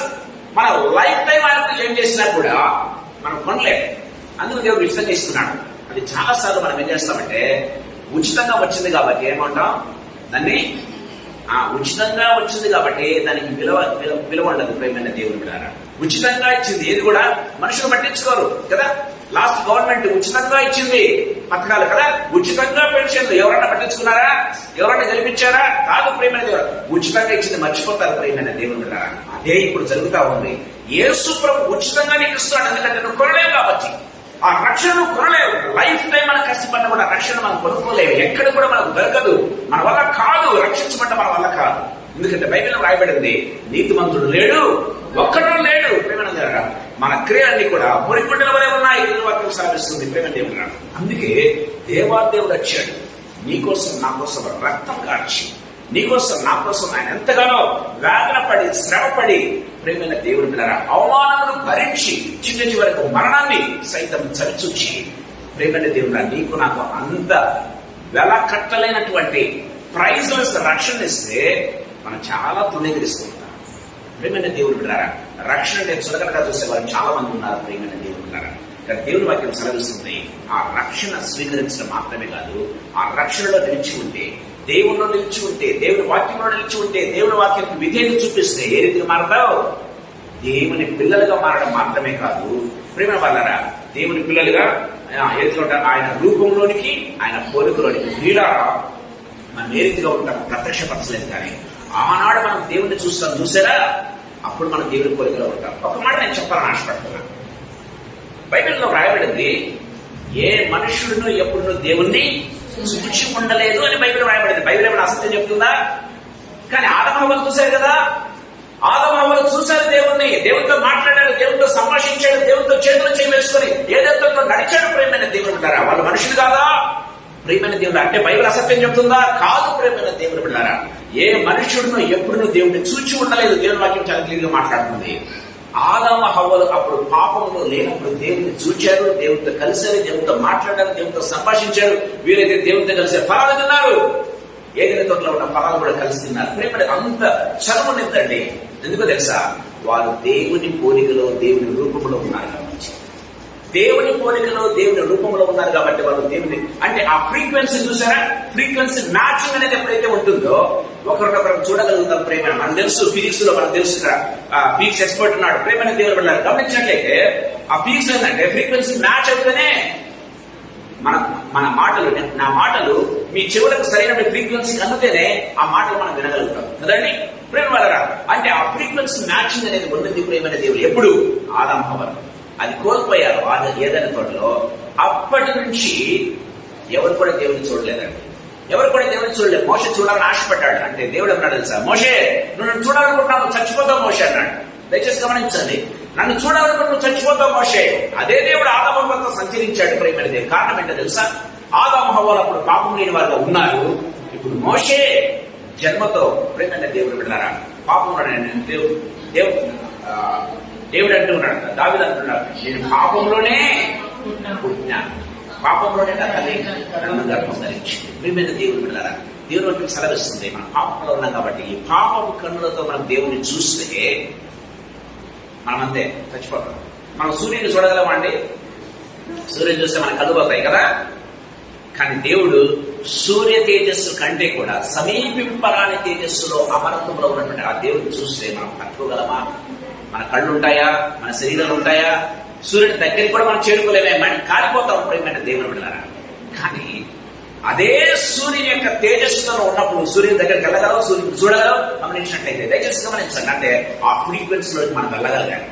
మన లైఫ్ టైం ఆయనకు ఏం చేసినా కూడా మనం కొనలేము, అందుకు దేవుడు ఉచితంగా ఇస్తున్నాడు. అది చాలా సార్లు మనం ఏం చేస్తామంటే, ఉచితంగా వచ్చింది కాబట్టి ఏమంటాం దాన్ని, ఉచితంగా వచ్చింది కాబట్టి దానికి విలువ ఉండదు. ప్రియమైన దేవుని బిడ్డలారా, ఉచితంగా ఇచ్చింది ఏది కూడా మనుషులు పట్టించుకోరు కదా. లాస్ట్ గవర్నమెంట్ ఉచితంగా ఇచ్చింది పథకాలు కదా, ఉచితంగా పెన్షన్లు ఎవరన్నా పట్టించుకున్నారా? ఎవరన్నా గెలిపించారా? కాదు. ప్రియమైన దేవుడు ఉచితంగా ఇచ్చింది మర్చిపోతారు. ప్రియమైన దేవుని బిడ్డలారా, అదే ఇప్పుడు జరుగుతా ఉంది. యేసు ప్రభు ఉచితంగా నీకు ఇస్తాడు, ఎందుకంటే నువ్వు కొనలేవు కాబట్టి. ఆ రక్షణ కొనలేవు. లైఫ్ టైం మనం కష్టపడిన కూడా రక్షణ మనం కొనుక్కోలేవు, ఎక్కడ కూడా మనకు దొరకదు, మన వల్ల కాదు. రక్షించబడ్డ మన వల్ల కాదు. ఎందుకంటే బైబిల్లో రాయబడింది, నీతిమంతుడు లేడు, ఒక్కడూ లేడు. ప్రేమ ద్వారా మన క్రియలన్నీ కూడా మురిగుండల వలె ఉన్నాయి. వాక్యం సాధిస్తుంది. ప్రేమ దేవుడు, అందుకే దేవాదేవుడు వచ్చాడు నీకోసం, నా కోసం రక్తం కార్చి నీకోసం నా కోసం ఆయన ఎంతగానో వేదన పడి శ్రమపడి ప్రేమైన దేవుడు పిల్లరా అవమానమును భరించి చిన్న చివరకు మరణాన్ని సైతం చవిచూచి ప్రేమైన దేవుడు నీకు నాకు అంత వెల కట్టలేనటువంటి ప్రైజ్లెస్ రక్షణ ఇస్తే మనం చాలా తృణీకరిస్తూ ఉంటాం. ప్రేమైన దేవుడు పిల్లరా రక్షణ అంటే చులకనగా చూసేవారు చాలా మంది ఉన్నారు. ప్రేమైన దేవుడు పిల్లరా కానీ దేవుని వాక్యం సెలవిస్తుంది ఆ రక్షణ స్వీకరించడం మాత్రమే కాదు, ఆ రక్షణలో నిలిచి ఉంటే, దేవుల్లో నిలిచి ఉంటే, దేవుని వాక్యంలో నిలిచి ఉంటే, దేవుని వాక్యానికి విధేయత చూపిస్తే ఏ రీతిగా మారతావు? దేవుని పిల్లలుగా మారడం మాత్రమే కాదు ప్రేమ వాళ్ళరా దేవుని పిల్లలుగా ఎదుగుంటా ఆయన రూపంలోనికి ఆయన పోలికలోనికి వీళ్ళ మనం ఏ రీతిగా ఉంటాం ప్రత్యక్షపరచలేదు. కానీ ఆనాడు మనం దేవుణ్ణి చూసారా అప్పుడు మనం దేవుని పోలికలో ఉంటాం. ఒక మాట నేను చెప్పాలని ఆశపడుతున్నాను. బైబిల్లో రాయబడింది ఏ మనుషుడును ఎప్పుడు దేవుణ్ణి చూచి ఉండలేదు అని బైబిల్ రాయబడింది. బైబిల్ ఏమైనా అసత్యం చెప్తుందా? కానీ ఆదమహవ్వలు చూశారు కదా, ఆదమహవ్వలు చూశారు దేవుణ్ణి, దేవునితో మాట్లాడారు, దేవునితో సంభాషించాడు, దేవునితో చేతులు చేయి వేసుకొని ఏదైతే నడిచాడు. ప్రేమైన దేవుడు బిడ్డారా వాళ్ళు మనుషులు కాదా? ప్రేమైన దేవుడు అంటే బైబిల్ అసత్యం చెప్తుందా? కాదు. ప్రేమైన దేవుడు బిడ్డారా ఏ మనుషుడును ఎప్పుడు దేవుడిని చూచి ఉండలేదు. దేవుని వాక్యం చాలా క్లియర్ గా మాట్లాడుతుంది. ఆదాము హవ్వలు అప్పుడు పాపంలో లేనప్పుడు దేవుడిని చూచారు, దేవుడితో కలిశారు, దేవుడితో మాట్లాడారు, దేవుడితో సంభాషించారు. వీరైతే దేవుడితో కలిసి ఫలాలు తిన్నారు. ఏదైనా తోటలో ఉన్న ఫలాలు కూడా కలిసి తిన్నారు. ప్రేమ అంత చదువు నిందండి. ఎందుకో తెలుసా? వారు దేవుని పోలికలో దేవుని రూపంలో ఉన్నారు కాబట్టి, దేవుని పోలికలో దేవుని రూపంలో ఉన్నారు కాబట్టి వాళ్ళు దేవుని అంటే ఆ ఫ్రీక్వెన్సీ చూసారా? ఫ్రీక్వెన్సీ మ్యాచింగ్ అనేది ఎప్పుడైతే ఉంటుందో ఒకరినొకరు చూడగలుగుతాం. ప్రేమ మనకు తెలుసు, ఫిజిక్స్ లో మనకు తెలుసు. ఫిజిక్స్ ఎక్స్పర్ట్ ఉన్నాడు. ప్రేమైన దేవుడు వెళ్ళారు. గమనించినట్లయితే ఆ ఫిజిక్స్ ఏంటంటే ఫ్రీక్వెన్సీ మ్యాచ్ అవుతూనే మన మాటలు నా మాటలు మీ చెవులకు సరైన ఫ్రీక్వెన్సీ అందుతేనే ఆ మాటలు మనం వినగలుగుతాం కదండి. ప్రేమ వలరా అంటే ఆ ఫ్రీక్వెన్సీ మ్యాచింగ్ అనేది ఉంటుంది. ప్రేమైన దేవుడు ఎప్పుడు ఆదాము హవ్వలు అది కోల్పోయారు ఏదైనా తోటలో. అప్పటి నుంచి ఎవరు కూడా దేవుడిని చూడలేదండి. ఎవరు కూడా దేవుడిని చూడలేదు. మోషే చూడాలని ఆశపడ్డాడు. అంటే దేవుడు అన్నాడు తెలుసా, మోషే నువ్వు నన్ను చూడాలనుకుంటున్నావు, చచ్చిపోతావు మోషే అన్నాడు. దయచేసి గమనించండి, నన్ను చూడాలనుకుంటున్నావు, నువ్వు చచ్చిపోతావు మోషే. అదే దేవుడు ఆదాము హవ్వలతో సంచరించాడు. ప్రేమైన దేవుడు కారణం ఏంటో తెలుసా? ఆదాము హవ్వలు అప్పుడు పాపం లేని వారుగా ఉన్నారు. ఇప్పుడు మోషే జన్మతో ప్రేమైన దేవుడు వెళ్ళారా పాపం దేవుడు అంటూ ఉన్నాడు, దావీదు అంటున్నాడు, నేను పాపంలోనే పుట్టినాను, పాపంలోనే నా తల్లి నన్ను గర్భం ధరించింది. ప్రియమైన దేవుడు వెళ్ళారా దేవుడు వంటి సెలవిస్తుంది. మనం పాపంలో ఉన్నాం కాబట్టి ఈ పాపపు కన్నులతో మనం దేవుడిని చూస్తే మనమంతే చచ్చిపోతాం. మనం సూర్యుని చూడగలమండి? సూర్యుని చూస్తే మనకు కళ్ళు పోతాయి కదా. కానీ దేవుడు సూర్య తేజస్సు కంటే కూడా సమీపింపరాని తేజస్సులో అమరత్వంలో ఉన్నటువంటి ఆ దేవుడిని చూస్తే మనం తట్టుకోగలమా? మన కళ్ళు ఉంటాయా? మన శరీరాలు ఉంటాయా? సూర్యుడి దగ్గరికి కూడా మనం చేరుకోలేమే, మనం కాలిపోతాం. ప్రేమైన దేవుని బిడ్డలారా కానీ అదే సూర్యుని యొక్క తేజస్సుతో ఉన్నప్పుడు సూర్యుని దగ్గరికి వెళ్ళగలవు, సూర్యుని చూడగలవు. గమనించినట్లయితే దయచేసి గమనించండి. అంటే ఆ ఫ్రీక్వెన్సీలోకి మనం వెళ్ళగలగాలి,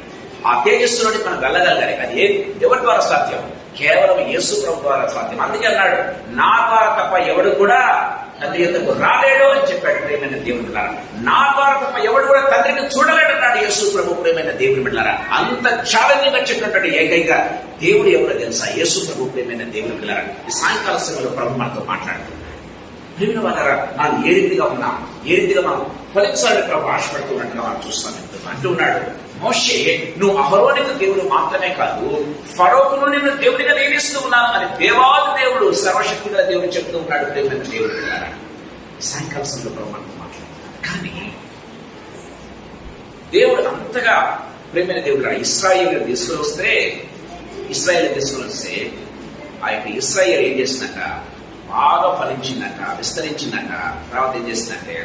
ఆ తేజస్సులోకి మనం వెళ్ళగలగాలి. అది ఎవరి ద్వారా సాధ్యం? కేవలం యేసు ప్రభు ద్వారా సాధ్యం. అందుకే అన్నాడు, నా ద్వారా తప్ప ఎవడు కూడా తండ్రి యొద్దకు రాలేడు అని చెప్పాడు. ప్రేమైన దేవుని బిడ్డలారా నా ద్వారా తప్ప ఎవడు కూడా తండ్రిని చూడలేడు అన్నాడు యేసు ప్రభు. ప్రేమైన దేవుని బిడ్డలారా అంత ఛాలెంజింగ్ గా చెప్పినటువంటి ఏకైక దేవుడు ఎవరో తెలుసా? యేసు ప్రభు. ప్రేమైన దేవుని బిడ్డలారా ఈ సాయంకాల సమయంలో ప్రభు మనతో మాట్లాడుతున్నాడు. ప్రేమైన వాళ్ళారా మనం ఏ రీతిగా ఉన్నాం, ఏ రీతిగా మనం ఫలించాలని ప్రభు ఆశపడుతున్నట్టుగా మనం చూస్తాం. అంటూ ఉన్నాడు, మోషే నువ్వు అహరోనుకు దేవుడు మాత్రమే కాదు ఫరోకును నిన్ను దేవుడిగా నియమిస్తూ ఉన్నాను అని దేవాది దేవుడు సర్వశక్తి గల దేవుడు చెప్తూ ఉన్నాడు. దేవుని దేవుడు వెళ్ళారా సాయంకాల సమయంలో మనతో మాట్లాడుతున్నాడు. కానీ దేవుడు అంతగా ప్రేమైన దేవుడు ఇశ్రాయేల్ తీసుకుని వస్తే ఆ యొక్క ఇశ్రాయేల్ ఏం చేసినాక బాగా ఫలించిందట, విస్తరించిందట. తర్వాత ఏం చేసిందంటే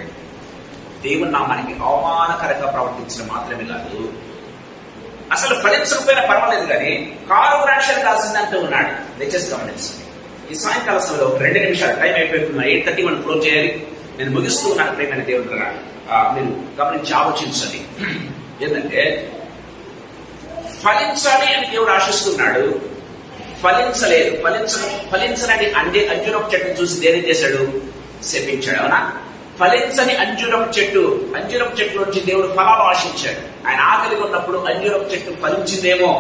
దేవుని నామానికి అవమానకరంగా ప్రవర్తించడం మాత్రమే కాదు, అసలు ఫలించకపోయినా పర్వాలేదు కానీ కారు ద్రాక్షలు కాసిందంటూ ఉన్నాడు. దయచేసి గమనించండి. ఈ సాయంకాల సమయంలో 2 నిమిషాలు టైం అయిపోతున్నా. 8:30 మనం క్లోజ్ చేయాలి. నేను ముగిస్తూ ఉన్నాను. ప్రేమైన దేవుడు మీరు గమనించి ఆలోచించండి. ఏంటంటే ఫలించాలి అని దేవుడు ఆశిస్తున్నాడు, ఫలించలేదు. ఫలించనని అంజూరపు చెట్టును చూసి దేని చేశాడు? శపించాడు. అవునా? ఫలించని అంజూరపు చెట్టు నుంచి దేవుడు ఫలాలు ఆశించాడు. ఆయన ఆకలి ఉన్నప్పుడు అంజూరపు చెట్టు ఫలించిందేమో,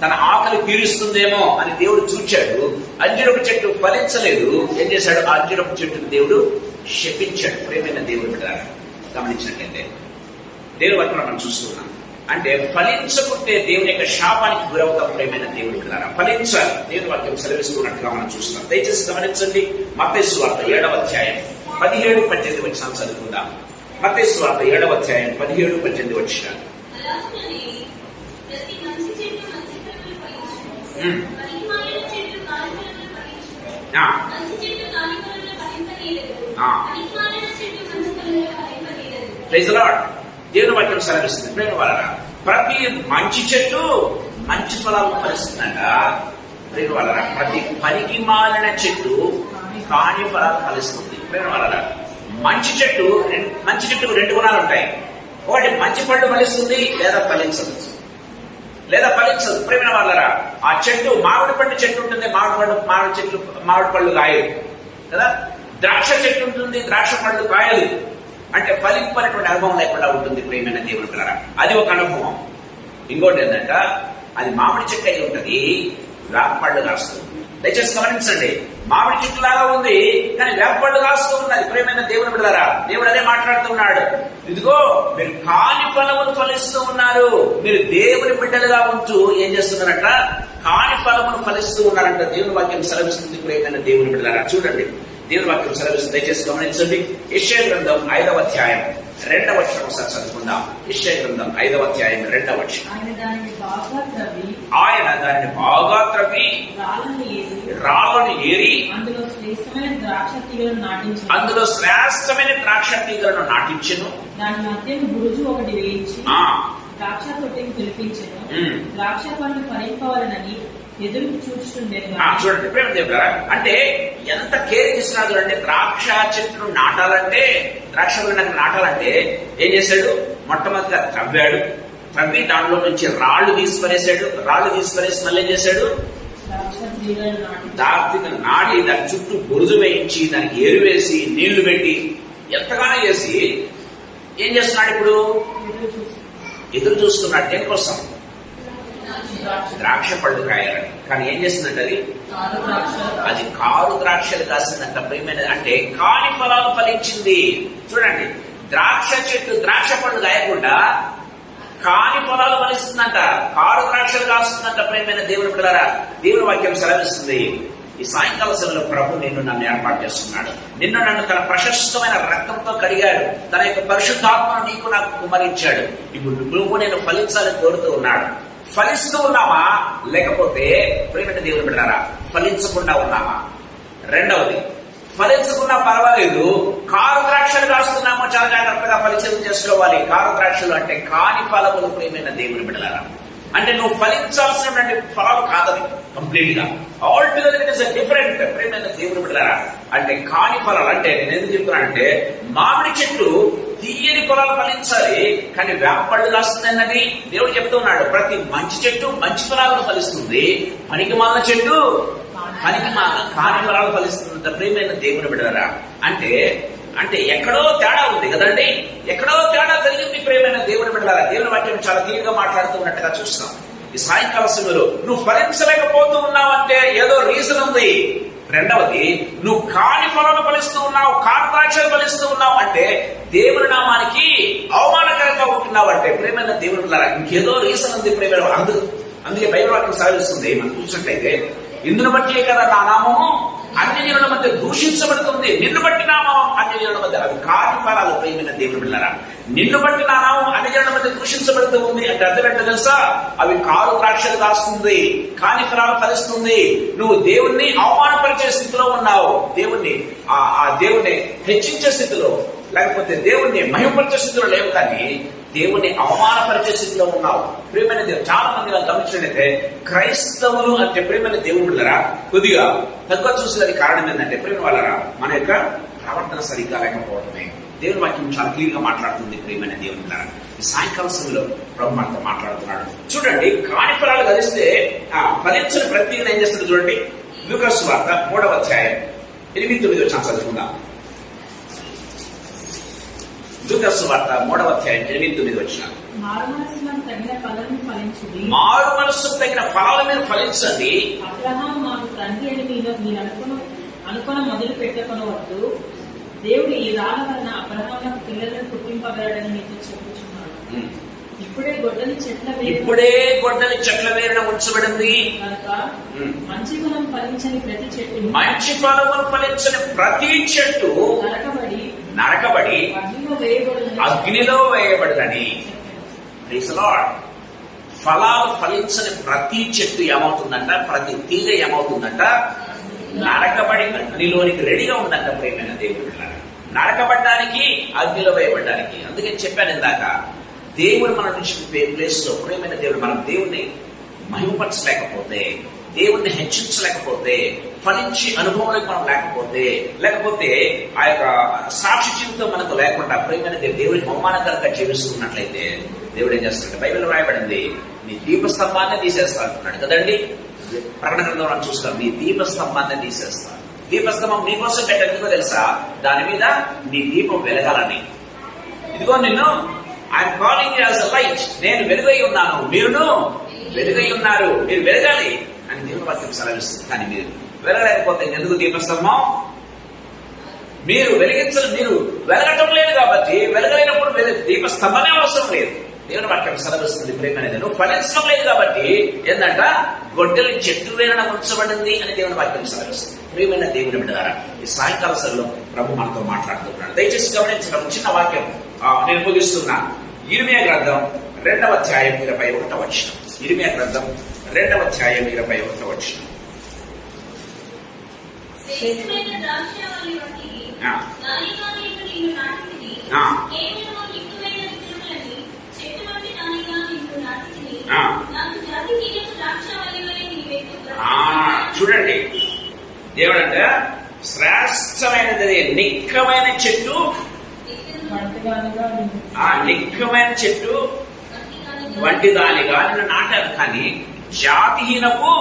తన ఆకలి తీరుస్తుందేమో అని దేవుడు చూచాడు. అంజూరపు చెట్టు ఫలించలేదు. ఏం చేశాడు? ఆ అంజూరపు చెట్టును దేవుడు శపించాడు. ప్రేమైన దేవుని బిడ్డలారా గమనించినట్లయితే దేవుని వాక్యం మనం చూస్తున్నాం. అంటే ఫలించకుంటే దేవుని యొక్క శాపానికి గురవుతాం. ప్రేమైన దేవుని బిడ్డలారా ఫలించాలి. దేవుని వాక్యం సెలవిస్తున్నట్టుగా మనం చూస్తున్నాం. దయచేసి గమనించండి. మత్తయి సువార్త 7వ అధ్యాయం 17-18 వచనాలు చదువుకుందాం. మత్తయి సువార్త 7వ అధ్యాయం 17-18 వచనాలు.
అలాగనే ప్రతి మంచి చెట్టు మంచి ఫలములు ఫలించును, పనికిమాలిన చెట్టు కాని ఫలములు ఫలించును. మంచి చెట్టు కాని ఫలములు ఫలింపనీయదు, పనికిమాలిన చెట్టు మంచి ఫలములు ఫలింపనీయదు. Praise the lord. దేవుని వాక్యం సెలవిస్తుంది. ప్రేమ వలన ప్రతి మంచి చెట్టు మంచి ఫలాలను ఫలిస్తుందంట. ప్రేమ వలన ప్రతి పనికి మాలిన చెట్టు కాని ఫలాలు ఫలిస్తుంది. ప్రేమ వలన మంచి చెట్టుకు 2 గుణాలు ఉంటాయి. ఒకటి మంచి పళ్ళు ఫలిస్తుంది, లేదా ఫలించదు. ప్రేమ వలన ఆ చెట్టు మామిడి పండు చెట్టు ఉంటుంది, మామిడి పళ్ళు కాయలు కదా. ద్రాక్ష చెట్టు ఉంటుంది, ద్రాక్ష పళ్ళు కాయలు. అంటే ఫలింపనటువంటి అనుభవం లేకుండా ఉంటుంది. ప్రేమైన దేవుని పిల్లరా అది ఒక అనుభవం. ఇంకోటి ఏంటంట, అది మామిడి చెట్టు అయి ఉంటుంది, వేపపళ్ళు కాస్తుంది. దయచేసి గమనించండి. మామిడి చెట్టు లాగా ఉంది కానీ వేపపళ్ళు కాస్తూ ఉన్నది. ప్రేమైన దేవుని బిడ్డలారా దేవుడు అదే మాట్లాడుతున్నాడు. ఇదిగో మీరు కాని ఫలములు ఫలిస్తూ ఉన్నారు. మీరు దేవుని బిడ్డలుగా ఉంటూ ఏం చేస్తున్నారంట, కాని ఫలములు ఫలిస్తూ ఉన్నారంట. దేవుని వాక్యం సెలవిస్తుంది. ప్రేమైన దేవుని బిడ్డలారా చూడండి, దేవుని వాక్యం సెలవిస్తుంది. దయచేసి గమనించండి. యెషయా గ్రంథం 5వ అధ్యాయం 2వ వచనం ఒకసారి చదువుకుందాం. యెషయా గ్రంథం 5వ అధ్యాయం 2వ వచనం. ఆయన దానిని బాగా త్రవ్వి రాళ్ళను ఏరి అందులో శ్రేష్టమైన ద్రాక్ష తీగలను నాటించెను.
దాని మధ్య బురుజు ఒకటి వేయించి ద్రాక్ష తొట్టిని పిలిపించెను. ద్రాక్ష పండు ఫలింపవలనని ఎదురు చూస్తుండేది.
చూడండి ప్రేమ దేవుడా, అంటే ఎంత కేర్ తీసుకున్నాడు అంటే ద్రాక్ష చెట్టును నాటాలంటే, ద్రాక్ష నాటాలంటే ఏం చేశాడు, మొట్టమొదటిగా త్రవ్వి దాంట్లో నుంచి రాళ్లు తీసుకునేసాడు. రాళ్లు తీసుకునేసి మళ్ళీ ఏం చేశాడు, దాన్ని నాటి దాని చుట్టూ బురుజు వేయించి దానికి ఎరువేసి నీళ్లు పెట్టి ఎంతగానో చేసి ఏం చేస్తున్నాడు, ఇప్పుడు ఎదురు చూస్తున్నాడు. దేనికోసం, ద్రాక్ష పళ్ళు కాయాలని. కానీ ఏం చేస్తుందంటే అది కారు ద్రాక్షలు కాసిందంట. ప్రేమైన అంటే కాని ఫలాలు ఫలించింది. చూడండి, ద్రాక్ష చెట్టు ద్రాక్ష పళ్ళు కాయకుండా కాని ఫలాలు ఫలిస్తుందంట, కారు ద్రాక్షలు కాస్తుందంట. ప్రేమైన దేవుని బిడ్డలారా దేవుని వాక్యం సెలవిస్తుంది. ఈ సాయంకాల సమయంలో ప్రభు నన్ను ఏర్పాటు చేస్తున్నాడు. నన్ను తన ప్రశస్తమైన రక్తంతో కడిగాడు. తన యొక్క పరిశుద్ధాత్మను నీకు నాకు కుమ్మరించాడు. ఇప్పుడు నువ్వు నేను ఫలించాలని కోరుతూ ఉన్నాడు. ఫలిస్తూ ఉన్నామా, లేకపోతే ప్రేమైన దేవుని బిడ్డలారా ఫలించకుండా ఉన్నామా? రెండవది, ఫలించకుండా పర్వాలేదు, కారు ద్రాక్షలు కాస్తున్నామో చాలా జాగ్రత్తగా పరిచయం చేసుకోవాలి. కారు ద్రాక్షలు అంటే కాని ఫలములు. ప్రేమైన దేవుని బిడ్డలారా అంటే నువ్వు ఫలించాల్సినటువంటి ఫలాలు కాదని కంప్లీట్ గా all together it is different. ప్రేమైన దేవుని బిడ్డలారా అంటే కాని ఫలాలు అంటే నేను ఎందుకు చెప్తున్నానంటే, మామిడి చెట్టు తీయని ఫలాలు ఫలించాలి కానీ వేపపళ్ళు కాస్తుందన్నది దేవుడు చెప్తున్నాడు. ప్రతి మంచి చెట్టు మంచి ఫలాలను ఫలిస్తుంది, పనికి మాలిన చెట్టు కాని ఫలాలు ఫలిస్తుంది. ప్రేమైన దేవుని బిడ్డలారా అంటే ఎక్కడో తేడా ఉంది కదండి, ఎక్కడో తేడా జరిగింది. ప్రేమైన దేవుని బిడ్డలారా దేవుని వాక్యం చాలా తీరుగా మాట్లాడుతూ ఉన్నట్టుగా చూస్తాం. ఈ సాయంకాల సమయంలో నువ్వు ఫలించలేకపోతూ ఉన్నావంటే ఏదో రీజన్ ఉంది. రెండవది, నువ్వు కాని ఫలాలు ఫలిస్తూ ఉన్నావు, కాని ద్రాక్షలు ఫలిస్తూ ఉన్నావు అంటే దేవుని నామానికి అవమానకరంగా ఉంటున్నావు అంటే ప్రేమైన దేవుని బిడ్డలారా ఇంకేదో రీజన్ ఉంది. ప్రేమ అందుకే బైబిల్ వాక్యం సాగిస్తుంది. మనం చూసినట్లయితే, ఇందును బట్టి కదా నా నామము అన్యజనుల మధ్య దూషించబడుతుంది, నిన్ను బట్టి నామం అన్యజనుల మధ్య. అవి కాని ఫలాలు. ప్రేమైన దేవుని బిడ్డలారా నిన్ను బట్టి నా నామం అన్యజనుల మధ్య దూషించబడుతూ ఉంది అంటే అర్థం ఏంటో తెలుసా? అవి కారు ద్రాక్షలు కాస్తుంది, కాని ఫలాలు ఫలిస్తుంది. నువ్వు దేవుణ్ణి అవమానపరిచే స్థితిలో ఉన్నావు, ఆ దేవుణ్ణి హెచ్చించే స్థితిలో, లేకపోతే దేవుణ్ణి మహిమపరిచే స్థితిలో లేవు, కానీ దేవుణ్ణి అవమానపరిచే స్థితిలో ఉన్నావు. ప్రేమైన దేవుడు చాలా మంది గమనించినట్లయితే క్రైస్తవులు అంటే ప్రేమైన దేవుని బిడ్డలారా కొద్దిగా తక్కువ చూసేది కారణం ఏంటంటే, ప్రేమ వాళ్ళరా మన యొక్క ప్రవర్తన సరిగ్గా లేకపోవడమే. దేవుని వాక్యం చాలా క్లియర్ గా మాట్లాడుతుంది. ప్రేమైన దేవుని బిడ్డలారా ఈ సాయంకాల సమయంలో ప్రభు మనతో మాట్లాడుతున్నాడు. చూడండి, కాని ఫలాలు కలిస్తే ఫలించిన ప్రతిగా ఏం చేస్తుంది చూడండి. లూకా సువార్త 3వ అధ్యాయం 8-9 చదువుకుందాం. లూకా సువార్త 3వ అధ్యాయం 8-9
మారు మనస్సుకు తగిన
ఫలాలు మీరు ఫలించండి.
అబ్రహాము మాకు తండ్రి అని మీరు అనుకున్న మొదలు పెట్టుకొనవద్దు. దేవుడు ఈ రాళ్ళ వలన అబ్రహామునకు పిల్లలను పుట్టింపగలడని నీతో చెప్పుచున్నాడు. ఇప్పుడే గొడ్డలి చెట్ల వేరున ఉంచబడింది కనుక మంచి ఫలం ఫలించని ప్రతి చెట్టు నరకబడి అగ్నిలో వేయబడదని. ఫలాలు ఫలించని ప్రతి చెట్టు ఏమవుతుందంట, ప్రతి తీగ ఏమవుతుందంట, నరకబడి అగ్నిలోనికి రెడీగా ఉందంట. ప్రేమైన దేవుడు నరకబడ్డానికి, అగ్నిలో వేయబడ్డానికి. అందుకే చెప్పాను ఇందాక, దేవుడు మన నుంచి ప్లేస్ లో ప్రేమైన దేవుడు మనం దేవుణ్ణి మహిమపరచలేకపోతే, దేవుణ్ణి హెచ్చించలేకపోతే, ఫలించి అనుభవంలోకి మనం లేకపోతే ఆ యొక్క సాక్షి జీవితం మనకు లేకుండా ప్రేమైన దేవుడికి అవమానకరంగా జీవిస్తున్నట్లయితే దేవుడు ఏం చేస్తాడు? బైబిల్ రాయబడింది, నీ దీపస్తంభాన్ని తీసేస్తా అంటున్నాడు కదండి. ప్రకటన గ్రంథంలో మనం చూస్తాం, నీ దీపస్తంభాన్ని తీసేస్తా. దీపస్తంభం నీకోసం పెట్టేందుకో తెలుసా? దాని మీద నీ దీపం వెలగాలని. ఇదిగో నిన్ను I'm calling as a light, నేను వెలుగై ఉన్నాను, మీరును వెలుగై ఉన్నారు, మీరు వెలగాలి అని దేవుని వాక్యం సెలవిస్తుంది. కానీ మీరు వెలగలేకపోతే ఎందుకు దీపస్తంభం? మీరు వెలగటం లేదు కాబట్టి, వెలగలేనప్పుడు దీపస్తంభమే అవసరం లేదు. దేవుని వాక్యం సెలవిస్తుంది ప్రేమనేది. నువ్వు ఫలించడం లేదు కాబట్టి ఏంటంట, గొడ్డలి చెట్టు వేరున ఉంచబడింది అని దేవుని వాక్యం సెలవిస్తుంది. ప్రియమైన దేవుని బిడ్డలారా, ఈ సాయంకాల సభలో ప్రభు మనతో మాట్లాడుతున్నాడు. దయచేసి గమనించడం చిన్న వాక్యం నేను ముగిస్తున్నా. ఇర్మియా గ్రంథం 2వ అధ్యాయం 21వ వచనం. ఇర్మియా గ్రంథం 2వ అధ్యాయం 21వ వచనం. చూడండి, దేవుడంటే శ్రేష్టమైనది నిక్కమైన చెట్టు, నిక్కమైన చెట్టు వంటి దానిగా నిన్ను నాటాను, కానీ జాతిహీనపు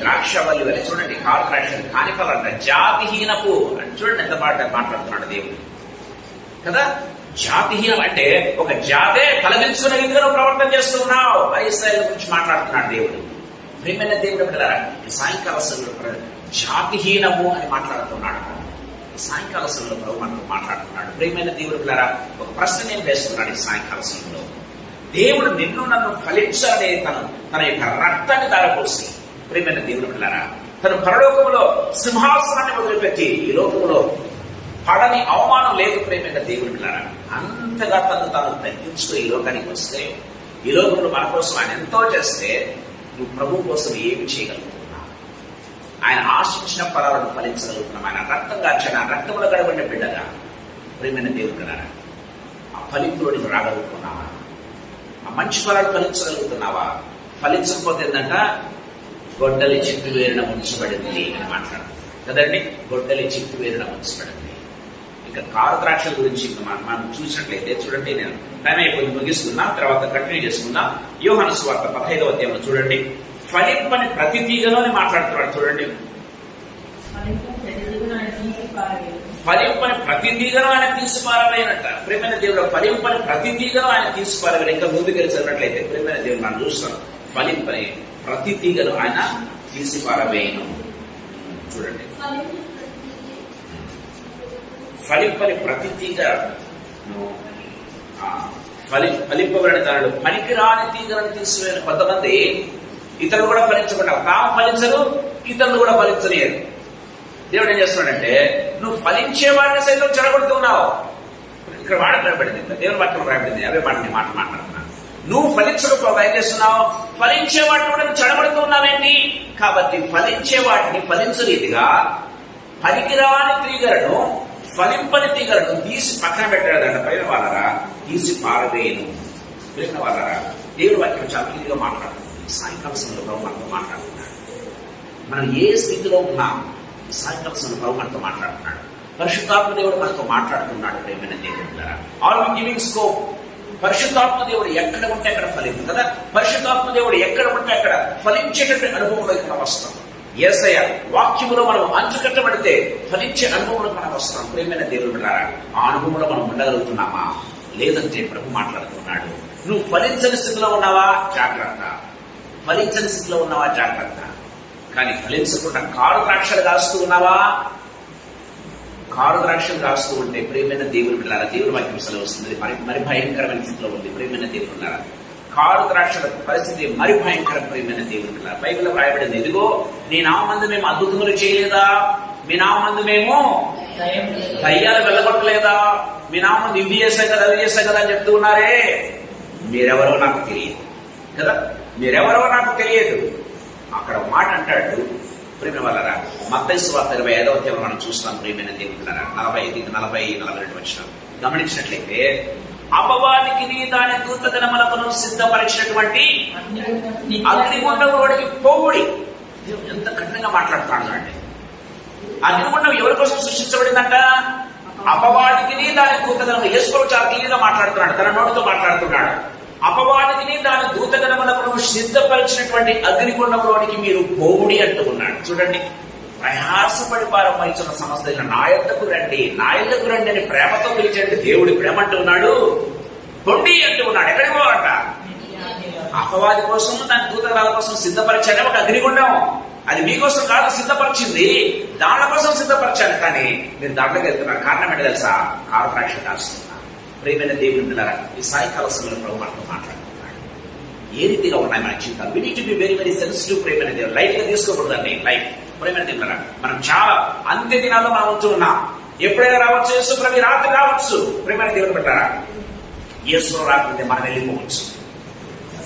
ద్రాక్షవల్లి వలె. చూడండి, కాలు ద్రాక్ష కాని ఫలంట, జాతిహీనపు అని చూడండి ఎంత మాట్లాడుతున్నాడు దేవుడు కదా. జాతిహీనం అంటే ఒక జాతే ఫలమించుకునే విధంగా ప్రవర్తన చేస్తున్నావు. ఇశ్రాయేలు గురించి మాట్లాడుతున్నాడు దేవుడు. ప్రియమైన దేవుడు బిడ్డలారా, ఈ సాయంకాల సమయంలో జాతిహీనము అని మాట్లాడుతున్నాడు. సాయంకాల సమయంలో ప్రభు మనతో మాట్లాడుతున్నాడు. ప్రియమైన దేవుడు బిడ్డలారా, ఒక ప్రశ్న నేను వేస్తున్నాడు. ఈ సాయంకాల సమయంలో దేవుడు నిన్ను నన్ను ఫలించాలనే తన యొక్క రక్తాన్ని దారపోసి, ప్రియమైన దేవుడు బిడ్డలారా, తను పరలోకములో సింహాసనాన్ని వదిలిపెట్టి ఈ లోకములో పడని అవమానం లేదు. ప్రేమైన దేవుడు బిడ్డలారా, అంతగా తాను తగ్గించుకో ఈ లోకానికి వస్తే, ఈ లోకంలో మన కోసం ఆయన ఎంతో చేస్తే, నువ్వు ప్రభు కోసం ఏమి చేయగలుగుతున్నావు? ఆయన ఆశించిన ఫలాలను ఫలించగలుగుతున్నాం. ఆయన రక్తం కాచిన రక్తంలో గడబడిన బిడ్డగా ప్రేమైన దేవుడు బిడ్డలారా, ఆ ఫలింపులోనికి రాగలుగుతున్నావా? ఆ మంచి ఫలాలు ఫలించగలుగుతున్నావా? ఫలించకపోతే ఏంటంట, గొడ్డలి చెట్టు వేరున ఉంచబడింది అని మాట్లాడుతుంది కదండి. గొడ్డలి చెట్టు వేరున ఉంచబడింది. ఇంకా కారు ద్రాక్షల గురించి మనం చూసినట్లయితే చూడండి, నేను టైం అయిపోయింది, ముగిస్తున్నా, తర్వాత కంటిన్యూ చేసుకుందాం. యోహాను సువార్త 15వ అధ్యాయంలో చూడండి, ఫలింపని ప్రతి తీగలోనే మాట్లాడుతున్నాడు. చూడండి, ఫలింపని ప్రతి తీగను ఆయన తీసిపారవేయనట. ప్రేమైన దేవుడు ఫలింపని ప్రతి తీగను ఆయన తీసిపారవేయ. ఇంకా ముందుకు వెళ్ళినట్లయితే ప్రేమైన దేవుడు మనం చూస్తాం, ఫలింపని ప్రతి తీగను ఆయన తీసిపారవేయను. చూడండి, ఫలింపని ప్రతి తీగను ఫలింపబడిన తనడు పనికిరాని తీగలను తీసివేయను. కొంతమంది ఇతరులు కూడా ఫలించబడ్డారు, తాము ఫలించరు, ఇతరులు కూడా ఫలించలేరు. దేవుడు ఏం చేస్తున్నాడంటే, నువ్వు ఫలించే వాడిని సైతం చెడగొడుతున్నావు. ఇక్కడ వాడబడింది, దేవుని వాక్యం రాబడింది, అవే వాటిని మాట్లాడుతున్నాను. నువ్వు ఫలించకపోగా ఏం చేస్తున్నావు? ఫలించే వాటిని కూడా చెడగొడుతున్నావేంటి? కాబట్టి ఫలించే వాటిని ఫలించే రీతిగా పనికిరాని తీగలను, ఫలింపని తీగలను తీసి పక్కన పెట్టాడంట. పైన వాళ్ళరా తీసి పారవేయను. ప్రేమ వాళ్ళరా, దేవుడి వాక్యం చాలా క్లియర్గా మాట్లాడుతుంది. సాయంకాల సమయంలో మనతో మాట్లాడుతున్నాడు. మనం ఏ స్థితిలో ఉన్నాం, సాయంకాల సమయంలో మనతో మాట్లాడుతున్నాడు. పరిశుద్ధాత్మ దేవుడు మనతో మాట్లాడుతున్నాడు. ప్రేమైన దేవుడు, ఆర్ వి గివింగ్ స్కోప్? పరిశుద్ధాత్మ దేవుడు ఎక్కడ ఉంటే అక్కడ ఫలింపు కదా. పరిశుద్ధాత్మ దేవుడు ఎక్కడ ఉంటే అక్కడ ఫలించేటటువంటి అనుభవంలోకి మనం వస్తాం. యేసయ్య వాక్యములో మనం అంచుకట్టబడితే ఫలించే అనుభవంలోకి మనం వస్తాం. ప్రేమైన దేవుడు బిడ్డలారా, ఆ అనుభవంలో మనం ఉండగలుగుతున్నామా? లేదంటే ప్రభు మాట్లాడుతున్నాడు, నువ్వు ఫలించని స్థితిలో ఉన్నావా? జాగ్రత్త. ఫలించని స్థితిలో ఉన్నావా? జాగ్రత్త. కానీ ఫలించకుండా కారు ద్రాక్షలు కాస్తూ ఉన్నావా?
కారు ద్రాక్షలు రాస్తూ ఉంటే ప్రియమైన దేవుని బిడ్డలారా, దేవుని వాక్యం సెలవుస్తుంది. మరి భయంకరమైన స్థితిలో ఉంది ప్రియమైన దేవుని బిడ్డలారా. కారు ద్రాక్షల పరిస్థితి మరి భయంకరం ప్రియమైన దేవుని బిడ్డలారా. బైబిల్లో వ్రాయబడింది, ఇదిగో నీ నామందు మేము అద్భుతములు చేయలేదా, మీ నామందు మేము దయ్యాలు వెళ్ళగొట్టలేదా, మీ నామందు ఇవి చేశాం కదా అవి చేశాం కదా అని చెప్తూ ఉన్నారే, మీరెవరో నాకు తెలియదు కదా, మీరెవరో నాకు తెలియదు. అక్కడ మాట అంటాడు ప్రియమైన వాళ్ళరా, మత్తయి సువార్త 25వ అధ్యాయంలో మనం చూస్తాం ప్రియమైన దేవుడున్నారా, 40-42 వచనాలు గమనించినట్లయితే, అపవాదికి దాని దూతగణములను సిద్ధపరిచినటువంటి అగ్నిగుండంలోనికి పోవుడి. ఎంత కఠినంగా మాట్లాడుతున్నాడు అండి. అగ్నిగుండం ఎవరి కోసం సృష్టించబడిందంట? అపవాదికి దాని దూతగణము. యేసు చాలా క్లియర్గా మాట్లాడుతున్నాడు, తన నోటితో మాట్లాడుతున్నాడు. అపవాదికి దాని దూతగణములను సిద్ధపరిచినటువంటి అగ్నిగుండంలోనికి మీరు పోవుడి అంటూ ఉన్నాడు. చూడండి, ప్రయాసపడి భారం వహించిన సమస్త నా యొద్దకు రండి, నా యొద్దకు రండి అని ప్రేమతో పిలిచండి. దేవుడి ప్రేమ అంటూ ఉన్నాడు, పొండి అంటూ ఉన్నాడు. ఎక్కడికి పోవాలంట? అపవాది కోసం, దాని దూతగణాల కోసం సిద్ధపరిచాడు ఒక అగ్నిగుండం. అది మీకోసం కాదు సిద్ధపరిచింది, దానిల కోసం సిద్ధపరిచాను. కానీ మీరు దాంట్లోకి వెళ్తున్నారు. కారణం ఏంటో తెలుసా? కారు ద్రాక్ష కాస్తున్నారు. ప్రియమైన దేవుని బిడ్డలారా, ఈ సాయంకాల సమయంలో ప్రభు మనతో మాట్లాడుతున్నాడు. ఏ రీతిగా ఉన్నాయి మన జీవితాలు? We need to be very very sensitive. ప్రియమైన దేవుడు లైఫ్ గా తీసుకోకూడదండి. లైఫ్ ప్రియమైన దేవుడు, మనం చాలా అంత్య దినాల్లో మనం ఉంటూ ఉన్నాం. ఎప్పుడైనా రావచ్చు, యేసు ప్రభు రాత్రి రావచ్చు. ప్రియమైన దేవుడు పెట్టారా, యేసు రాత్రి మనం వెళ్ళిపోవచ్చు.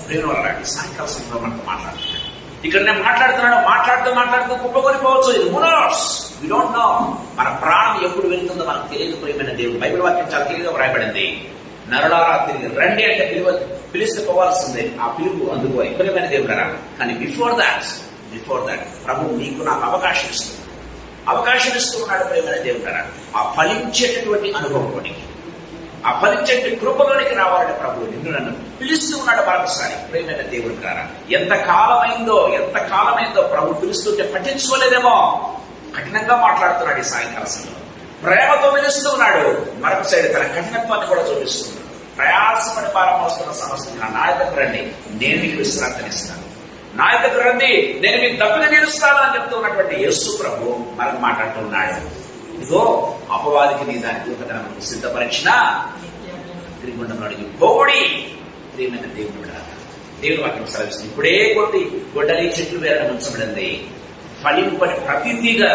ప్రియమైన వాళ్ళ సాయంకాల సమయంలో మనతో మాట్లాడుతున్నాడు. ఇక్కడ నేను మాట్లాడుతూ కుప్పకొనిపోవచ్చు. ఇది మూనోస్, వి డోంట్ నో. మన ప్రాణం ఎప్పుడు వెళ్తుందో మనకు తెలియదు. ప్రియమైన దేవుడు బైబిల్ వాక్యం చాలా తెలియగా వ్రాయబడింది. నరులారా తిరిగి రండి అంటే పిలిస్తే పోవాల్సిందే. ఆ పిలుపు అందుకోవాలి ప్రియమైన దేవుడారా. కానీ బిఫోర్ దాట్ ప్రభు నీకు నాకు అవకాశం ఇస్తూ ఉన్నాడు ప్రియమైన దేవుడారా. ఆ ఫలించేటటువంటి అనుభవంలోనికి, ఆ ఫలించే కృపలోనికి రావాలని ప్రభు నిన్ను నన్ను పిలుస్తూ ఉన్నాడు మరొకసారి. ప్రియమైన దేవుడు గారా, ఎంత కాలమైందో ప్రభు పిలుస్తుంటే పట్టించుకోలేదేమో. కఠినంగా మాట్లాడుతున్నాడు ఈ సాయంకాల సమయంలో. ప్రేమతో పిలుస్తూ ఉన్నాడు. మరొక సైడ్ తన కఠినత్వాన్ని కూడా చూపిస్తున్నాడు. ప్రయాసపడి భారం వస్తున్న సమస్య నా దగ్గర రండి, నేను మీకు విశ్రాంతినిస్తాను. నా దగ్గర రండి, నేను మీకు దప్పుగా నిలుస్తాను అని చెప్తూ ఉన్నటువంటి యేసు ప్రభు మరొక మాట్లాడుతూ ఉన్నాడు. ఇదిగో అపవాదికి నీ దాని దూతగణములను సిద్ధపరిచిన అగ్నిగుండంలోనికి పోవుడి. ప్రియమైన దేవుని వాక్యం సెలవిస్తుంది. ఇప్పుడే కొద్ది గొడ్డలి చెట్లు వేరని ఉంచబడింది, ఫలింపని ప్రతిగా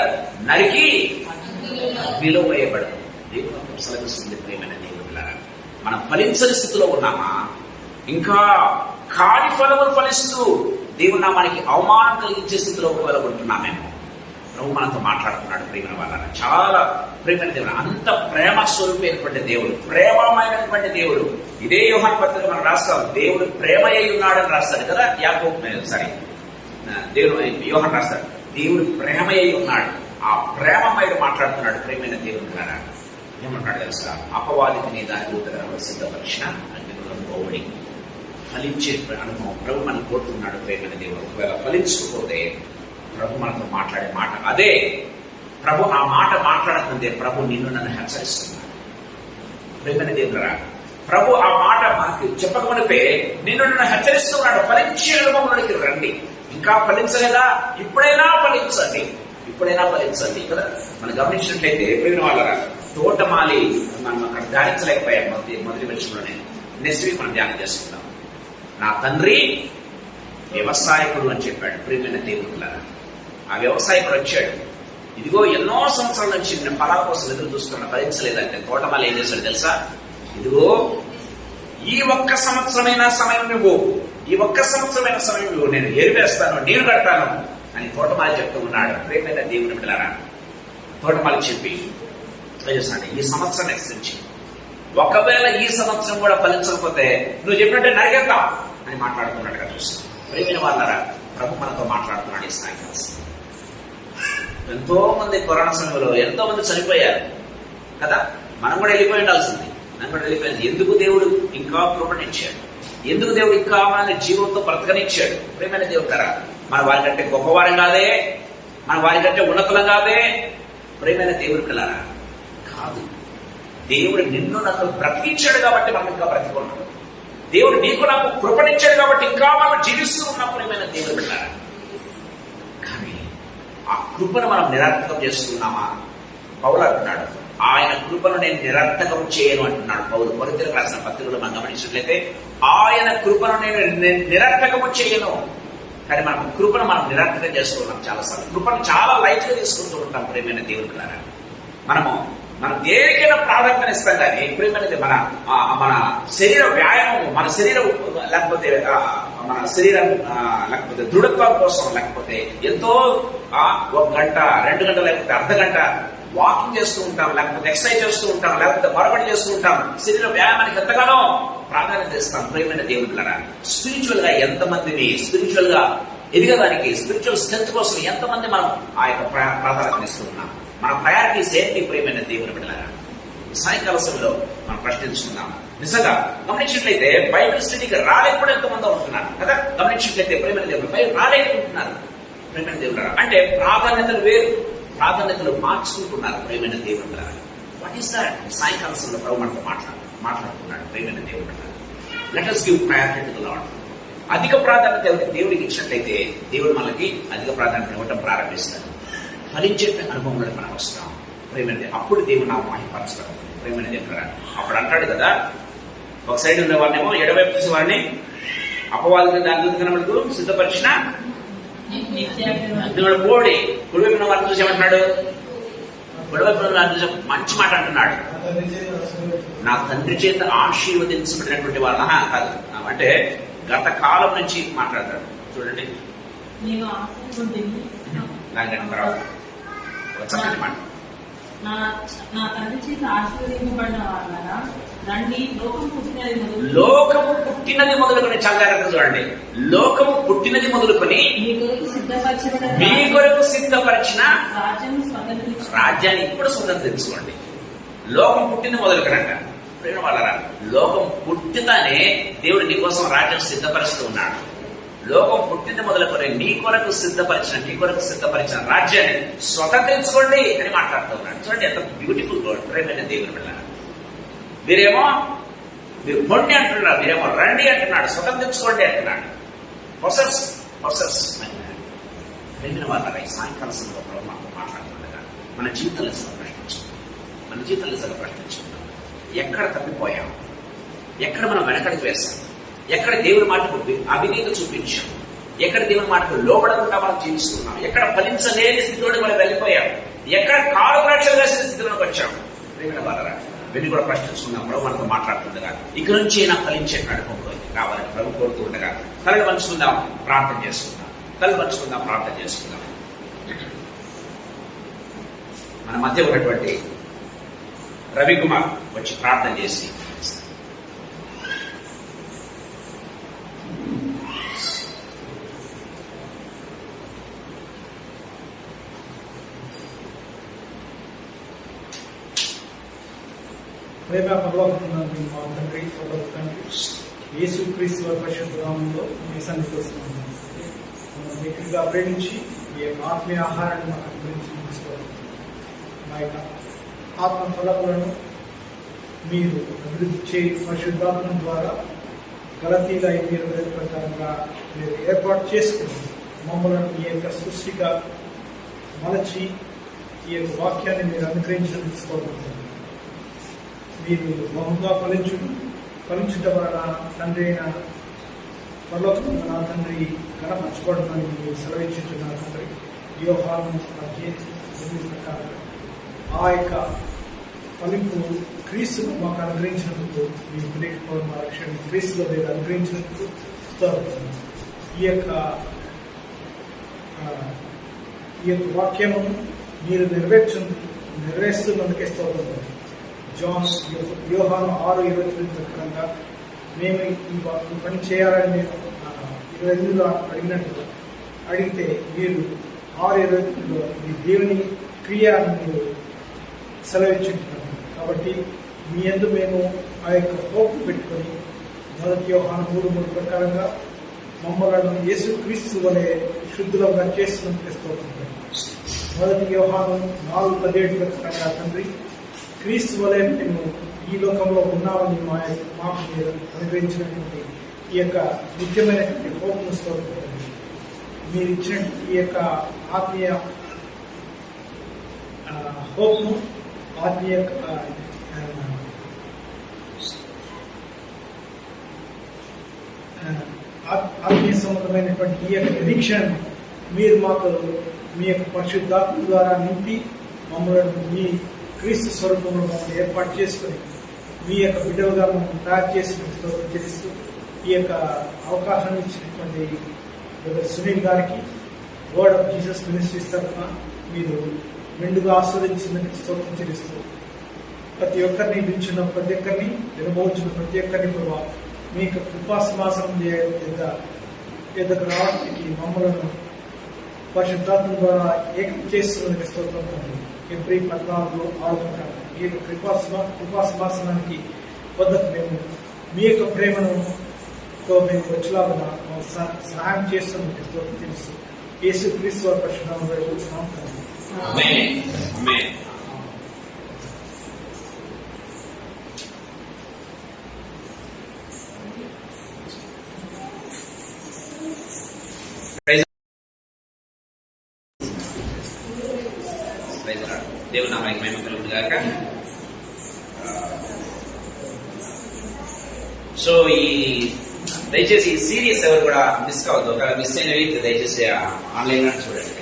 నరికి అగ్నిలో వేయబడదు. దేవుని వాక్యం సెలవిస్తుంది. ప్రియమైన దేవుడులారా, మనం ఫలించని స్థితిలో ఉన్నామా? ఇంకా కాని ఫలములు ఫలిస్తూ దేవుని నామానికి అవమానం కలిగించే స్థితిలో వెళ్ళగొంటున్నామేమో. ప్రభు మనతో మాట్లాడుతున్నాడు. ప్రియమైన వాళ్ళ చాలా ప్రియమైన దేవుడు, అంత ప్రేమ స్వరూపమైనటువంటి దేవుడు, ప్రేమమైనటువంటి దేవుడు. ఇదే యోహాను పత్రిక మనం రాస్తాం, దేవుడు ప్రేమ అయి ఉన్నాడని రాస్తాడు కదా. యోహాను రాస్తాడు, దేవుడు ప్రేమ అయి ఉన్నాడు. ఆ ప్రేమమయుడు మాట్లాడుతున్నాడు. ప్రియమైన దేవుడు కదా ఏమంటాడు తెలుసా? అపవాదికి నీ దాని దూతగణములను సిద్ధపరిచిన అగ్నిగుండం పోవుడి. ఫలించే అనుభవం ప్రభు మనం కోరుతున్నాడు. ప్రియమైన దేవుడు, ఒకవేళ ఫలించకపోతే ప్రభు మనతో మాట్లాడే మాట అదే. ప్రభు ఆ మాట మాట్లాడకుందే ప్రభు నిన్ను నన్ను హెచ్చరిస్తున్నాడు. ప్రియమైన దేవుడురా, ప్రభు ఆ మాట మనకి చెప్పకమునిపే నిన్ను నన్ను హెచ్చరిస్తున్నాడు. ఫలించే అనుభవంలోనికి రండి. ఇంకా ఫలించలేదా? ఇప్పుడైనా ఫలించండి కదా. మనం గమనించినట్లయితే ప్రియమైన వాళ్ళరా, తోటమాలి మనం అక్కడ ధ్యానించలేకపోయాం. మొదటి విషయంలోనే నెక్స్ట్ వీక్ మనం ధ్యానం చేసుకుందాం. నా తండ్రి వ్యవసాయకుడు అని చెప్పాడు. ప్రియమైన దేవుడులారా, ఆ వ్యవసాయకుడు వచ్చాడు. ఇదిగో ఎన్నో సంవత్సరాల నుంచి నేను ఫలాల కోసం ఎదురు చూస్తున్నా, ఫలించలేదంటే తోటమాలి ఏం చేశాడు తెలుసా? ఇదిగో ఈ ఒక్క సంవత్సరమైన సమయం నువ్వు నేను ఏరివేస్తాను, నీరు కడతాను అని తోటమాలి చెప్తూ ఉన్నాడు. ప్రియమైన దేవుని బిడ్డలారా, తోటమాలి చెప్పి చేస్తాడు, ఈ సంవత్సరం ఎక్స్టెన్షన్, ఒకవేళ ఈ సంవత్సరం కూడా ఫలించకపోతే నువ్వు చెప్పినట్టే నరికేద్దాం అని మాట్లాడుతున్నట్టుగా చూస్తాం. ప్రియమైన వాళ్ళారా, ప్రభు మనతో మాట్లాడుతున్నాడు ఈ సాయంకాలం. ఎంతో మంది కరోనా సమయంలో ఎంతో మంది చనిపోయారు కదా. మనం కూడా వెళ్ళిపోయి ఉండాల్సింది. ఎందుకు దేవుడు ఇంకా కృపణించాడు? ఎందుకు దేవుడు ఇంకా మన జీవంతో బ్రతకనిచ్చాడు? ప్రియమైన దేవుడు కదా, మన వారికంటే గొప్పవారం కాదే, మన వారికంటే ఉన్నతులం కాదే. ప్రియమైన దేవుడు పిల్లరా, కాదు. దేవుడు నిన్ను నన్ను బ్రతికించాడు కాబట్టి మనం ఇంకా బ్రతికున్నాం. దేవుడు నీకు నాకు కృపణించాడు కాబట్టి ఇంకా మనం జీవిస్తూ ఉన్నాం. ప్రియమైన దేవుడు పిల్లరా, కానీ ఆ కృపను మనం నిరార్థకం చేస్తున్నామా? పౌలు అంటున్నాడు, ఆయన కృపను నేను నిరర్థకం చేయను అంటున్నాడు పౌలు. కొరింథీయులకు రాసిన పత్రికలో మనం గమనించినట్లయితే ఆయన కృపను నేను నిరర్థకము చేయను. కానీ మనం కృపను మనం నిరర్థకం చేస్తున్నాం చాలాసార్లు. కృపను చాలా లైట్ గా తీసుకుంటూ ఉంటాం ప్రేమైన దేవుని ద్వారా. మనం దేనికైనా ప్రాధాన్యత ఇస్తాం కానీ ప్రేమైనది మన శరీర వ్యాయామం, మన శరీరం లేకపోతే మన శరీరం లేకపోతే దృఢత్వం కోసం, లేకపోతే ఎంతో 1 గంట 2 గంటలు లేకపోతే అర్ధ గంట వాకింగ్ చేస్తూ ఉంటాం, లేకపోతే ఎక్సర్సైజ్ చేస్తూ ఉంటాం, లేకపోతే మరొకటి చేస్తూ ఉంటాం. శరీర వ్యాయామానికి ఎంతగానో ప్రాధాన్యత ఇస్తాం ప్రేమైన దేవుళ్ళరా. స్పిరిచువల్ గా ఎంతమందిని స్పిరిచువల్ గా ఎదిగడానికి, స్పిరిచువల్ స్ట్రెంత్ కోసం ఎంతమంది మనం ఆ యొక్క ప్రాధాన్యత ఇస్తూ ఉన్నాం. మన ప్రయారిటీస్ ఏంటి ప్రేమైన దేవుని బిడ్డలారా? సాయంకాల సమయంలో మనం ప్రశ్నించుకుందాం. నిజంగా గమనించినట్లయితే బైబిల్ స్టడీకి రాలేకుండా ఎంతమంది ఉంటున్నారు కదా. గమనించినట్లయితే ప్రేమైన దేవుడు బైబిల్ రాలేకుంటున్నారు ప్రేమైన దేవుడు. అంటే ప్రాధాన్యతలు వేరు, ప్రాధాన్యతలు మార్చుకుంటున్నారు ప్రేమైన దేవుడు. What is that? సాయంకాల సమయంలో ప్రభు మనతో మాట్లాడుతున్నాడు ప్రేమైన దేవుడు. Let us give priority to the Lord. అధిక ప్రాధాన్యత దేవుడికి ఇచ్చినట్లయితే దేవుడు మనకి అధిక ప్రాధాన్యత ఇవ్వటం ప్రారంభిస్తాడు. ఫలించే అనుభవంలో మనం వస్తాం ప్రేమైన. అప్పుడు దేవుడు నాకు మహిమపరుస్తాడు ప్రేమైన దేవుడు. అప్పుడు అంటాడు కదా, ఒక సైడ్ ఉన్న వాడినేమో ఎడవైపు చూసే వాడిని అపవాది దాని కనబడుతూ సిద్ధపరిచిన కోడి, కుడివైపున వారిని చూసి ఏమంటున్నాడు? కుడివైపున వారిని చూసి మంచి మాట అంటున్నాడు, నా తండ్రి చేత ఆశీర్వదించబడినటువంటి వాళ్ళ కాదు. అంటే గత కాలం నుంచి మాట్లాడతాడు చూడండి. దానికన్నా తర్వాత ఒక చక్కటి మాట,
నా తండ్రి చేత ఆశీర్వదింపబడిన వాళ్ళ రండి,
లోకము పుట్టినది మొదలుకొని, చాలా జాగ్రత్తగా చూడండి, లోకము పుట్టినది మొదలుకొని మీ కొరకు సిద్ధపరిచిన రాజ్యాన్ని ఇప్పుడు స్వతంత్రించుకోండి. లోకం పుట్టింది మొదలుకొనంట ప్రేమ వాళ్ళరా. లోకం పుట్టితేనే దేవుడు నీ కోసం రాజ్యం సిద్ధపరుస్తూ ఉన్నాడు. లోకం పుట్టింది మొదలుకొని నీ కొరకు సిద్ధపరిచిన రాజ్యాన్ని స్వతంత్రించుకోండి అని మాట్లాడుతూ ఉన్నాడు. చూడండి ఎంత బ్యూటిఫుల్ వర్డ్ ప్రేమైన దేవుని బిడ్డ. మీరు పొండి అంటున్నారు, మీరేమో రండి అంటున్నాడు, స్వతంత్రించుకోండి అంటున్నాడు. ప్రొసెస్ ప్రేమిన వాళ్ళ సాయంకాల సమయంలో మనతో మాట్లాడుతుండగా మన జీవితంలో ప్రశ్నించుకుందాం. ఎక్కడ తప్పిపోయాం? ఎక్కడ మనం వెనకడికి వేస్తాం? ఎక్కడ దేవుని మాటకు అవినీతి చూపించాం? ఎక్కడ దేవుని మాటకు లోబడకుండా మనం జీవిస్తున్నాం? ఎక్కడ ఫలించలేని స్థితిలోకి మనం వెళ్ళిపోయాం? ఎక్కడ కాలు ద్రాక్షలు వేసిన స్థితిలోకి వచ్చాం? ప్రేమిన వాళ్ళరా వెళ్ళి కూడా ప్రశ్నించుకున్నాం. ప్రభు మనతో మాట్లాడుతుండగా ఇక నుంచి నా ఫలించే నడుపులో కావాలని ప్రభు కోరుతూ ఉండగా కళ్ళు పంచుకుందాం, ప్రార్థన చేసుకుందాం. మన మధ్య ఉన్నటువంటి రవికుమార్ వచ్చి ప్రార్థన చేసి
ప్రేమ పరలోకమున్న మా తండ్రి, యేసు క్రీస్తు వారి పరిశుద్ధ నామములో మీ సన్నిధికి వస్తున్నాము. మమ్మల్ని ఎక్కువగా ప్రేమించి ఈ యొక్క ఆత్మీయ ఆహారాన్ని మాకు అనుగ్రహించి తీసుకోవాలి. మా యొక్క ఆత్మ ఫలములను మీరు అభివృద్ధి చేయి పరిశుద్ధాత్మ ద్వారా గలతీల 5:20 ప్రకారంగా మీరు ఏర్పాటు చేసుకుని మమ్మల్ని ఈ యొక్క సృష్టిగా మలచి ఈ యొక్క వాక్యాన్ని మీరు అనుగ్రహించడం తీసుకోవాలి. మీరు బహుగా ఫలించుట వలన తండ్రి అయిన పరలోకమున్న నా తండ్రి గణపరచబడుతుందని మీరు సెలవిచ్చుంటున్నారు తండ్రి. యోహాను ప్రకారం ఆ యొక్క ఫలింపు క్రీస్తును మాకు అనుగ్రహించినందుకు మీరు తెలియకపోవడం మా రక్షణ క్రీస్తులో మీరు అనుగ్రహించినందుకు ఈ యొక్క వాక్యము మీరు నెరవేరుస్తున్నందుకే స్తోత్రం. యోహాను 6:29 ప్రకారంగా మేము ఈ పని చేయాలని మేము 28లో అడిగితే మీరు 6:29లో ఈ దేవుని క్రియ మీరు సెలవిచ్చుంటున్నారు. కాబట్టి మీ యందు మేము ఆ యొక్క హోప్ పెట్టుకొని 1 యోహాను 3:3 ప్రకారంగా మమ్మల్ని యేసు క్రీస్తు వలె శుద్ధులుగా చేస్తున్నందుకు స్తోత్రం. 1 యోహాను 4:17 ప్రకారంగా తండ్రి క్రీస్తు వలె మేము ఈ లోకంలో ఉన్నామని మాకు మీరు అనుగ్రహించినటువంటి ఈ యొక్క ముఖ్యమైనటువంటి హోప్ను స్తోత్రం. మీరు ఇచ్చినటువంటి ఈ యొక్క ఆత్మీయ హోప్ను ఆత్మీయ ఆత్మీయ సంబంధమైనటువంటి ఈ యొక్క నిరీక్షణ మీరు మాకు మీ యొక్క పరిశుద్ధాత్మ ద్వారా నింపి మమ్మల్ని మీ క్రీస్తు స్వరూపంలో మమ్మల్ని ఏర్పాటు చేసుకుని మీ యొక్క బిడ్డలుగా మమ్మల్ని తయారు చేసిన స్తోత్రం చెల్లిస్తూ ఈ యొక్క అవకాశం ఇచ్చినటువంటి సునీల్ గారికి వర్డ్ ఆఫ్ జీసస్ మినిస్ట్రీస్ తరఫున మీరు మెండుగా ఆస్వాదించిందని స్తోత్రం చెల్లిస్తూ ప్రతి ఒక్కరిని పిలిచిన ప్రతి ఒక్కరిని వినబోచున్న ప్రతి ఒక్కరిని కూడా మీ యొక్క కృపాసమాసనం ఎద్దకు రావడానికి మమ్మలను పరిశుద్ధాత్మ ద్వారా ఏకం చేస్తున్నది స్తోత్రం తండ్రి. ఎబ్రీ 14:6 ఈ యొక్క కృపాసమాసనానికి వద్దకు మేము మీ యొక్క ప్రేమను మేము వచ్చేలాగా సహాయం చేస్తున్నది స్తోత్రం తెలుసు. యేసు క్రీస్తు వారి పరిశుద్ధనామములో వేడుకుంటున్నాం తండ్రి.
ఆమేన్. ఆమేన్. దేవుని నామానికి మహిమ కలుగును గాక. సో దయచేసి ఈ సీరీస్ ఎవరు కూడా మిస్ కావద్దు. ఒకవేళ మిస్ అయినవి దయచేసి ఆన్లైన్ లో చూడండి.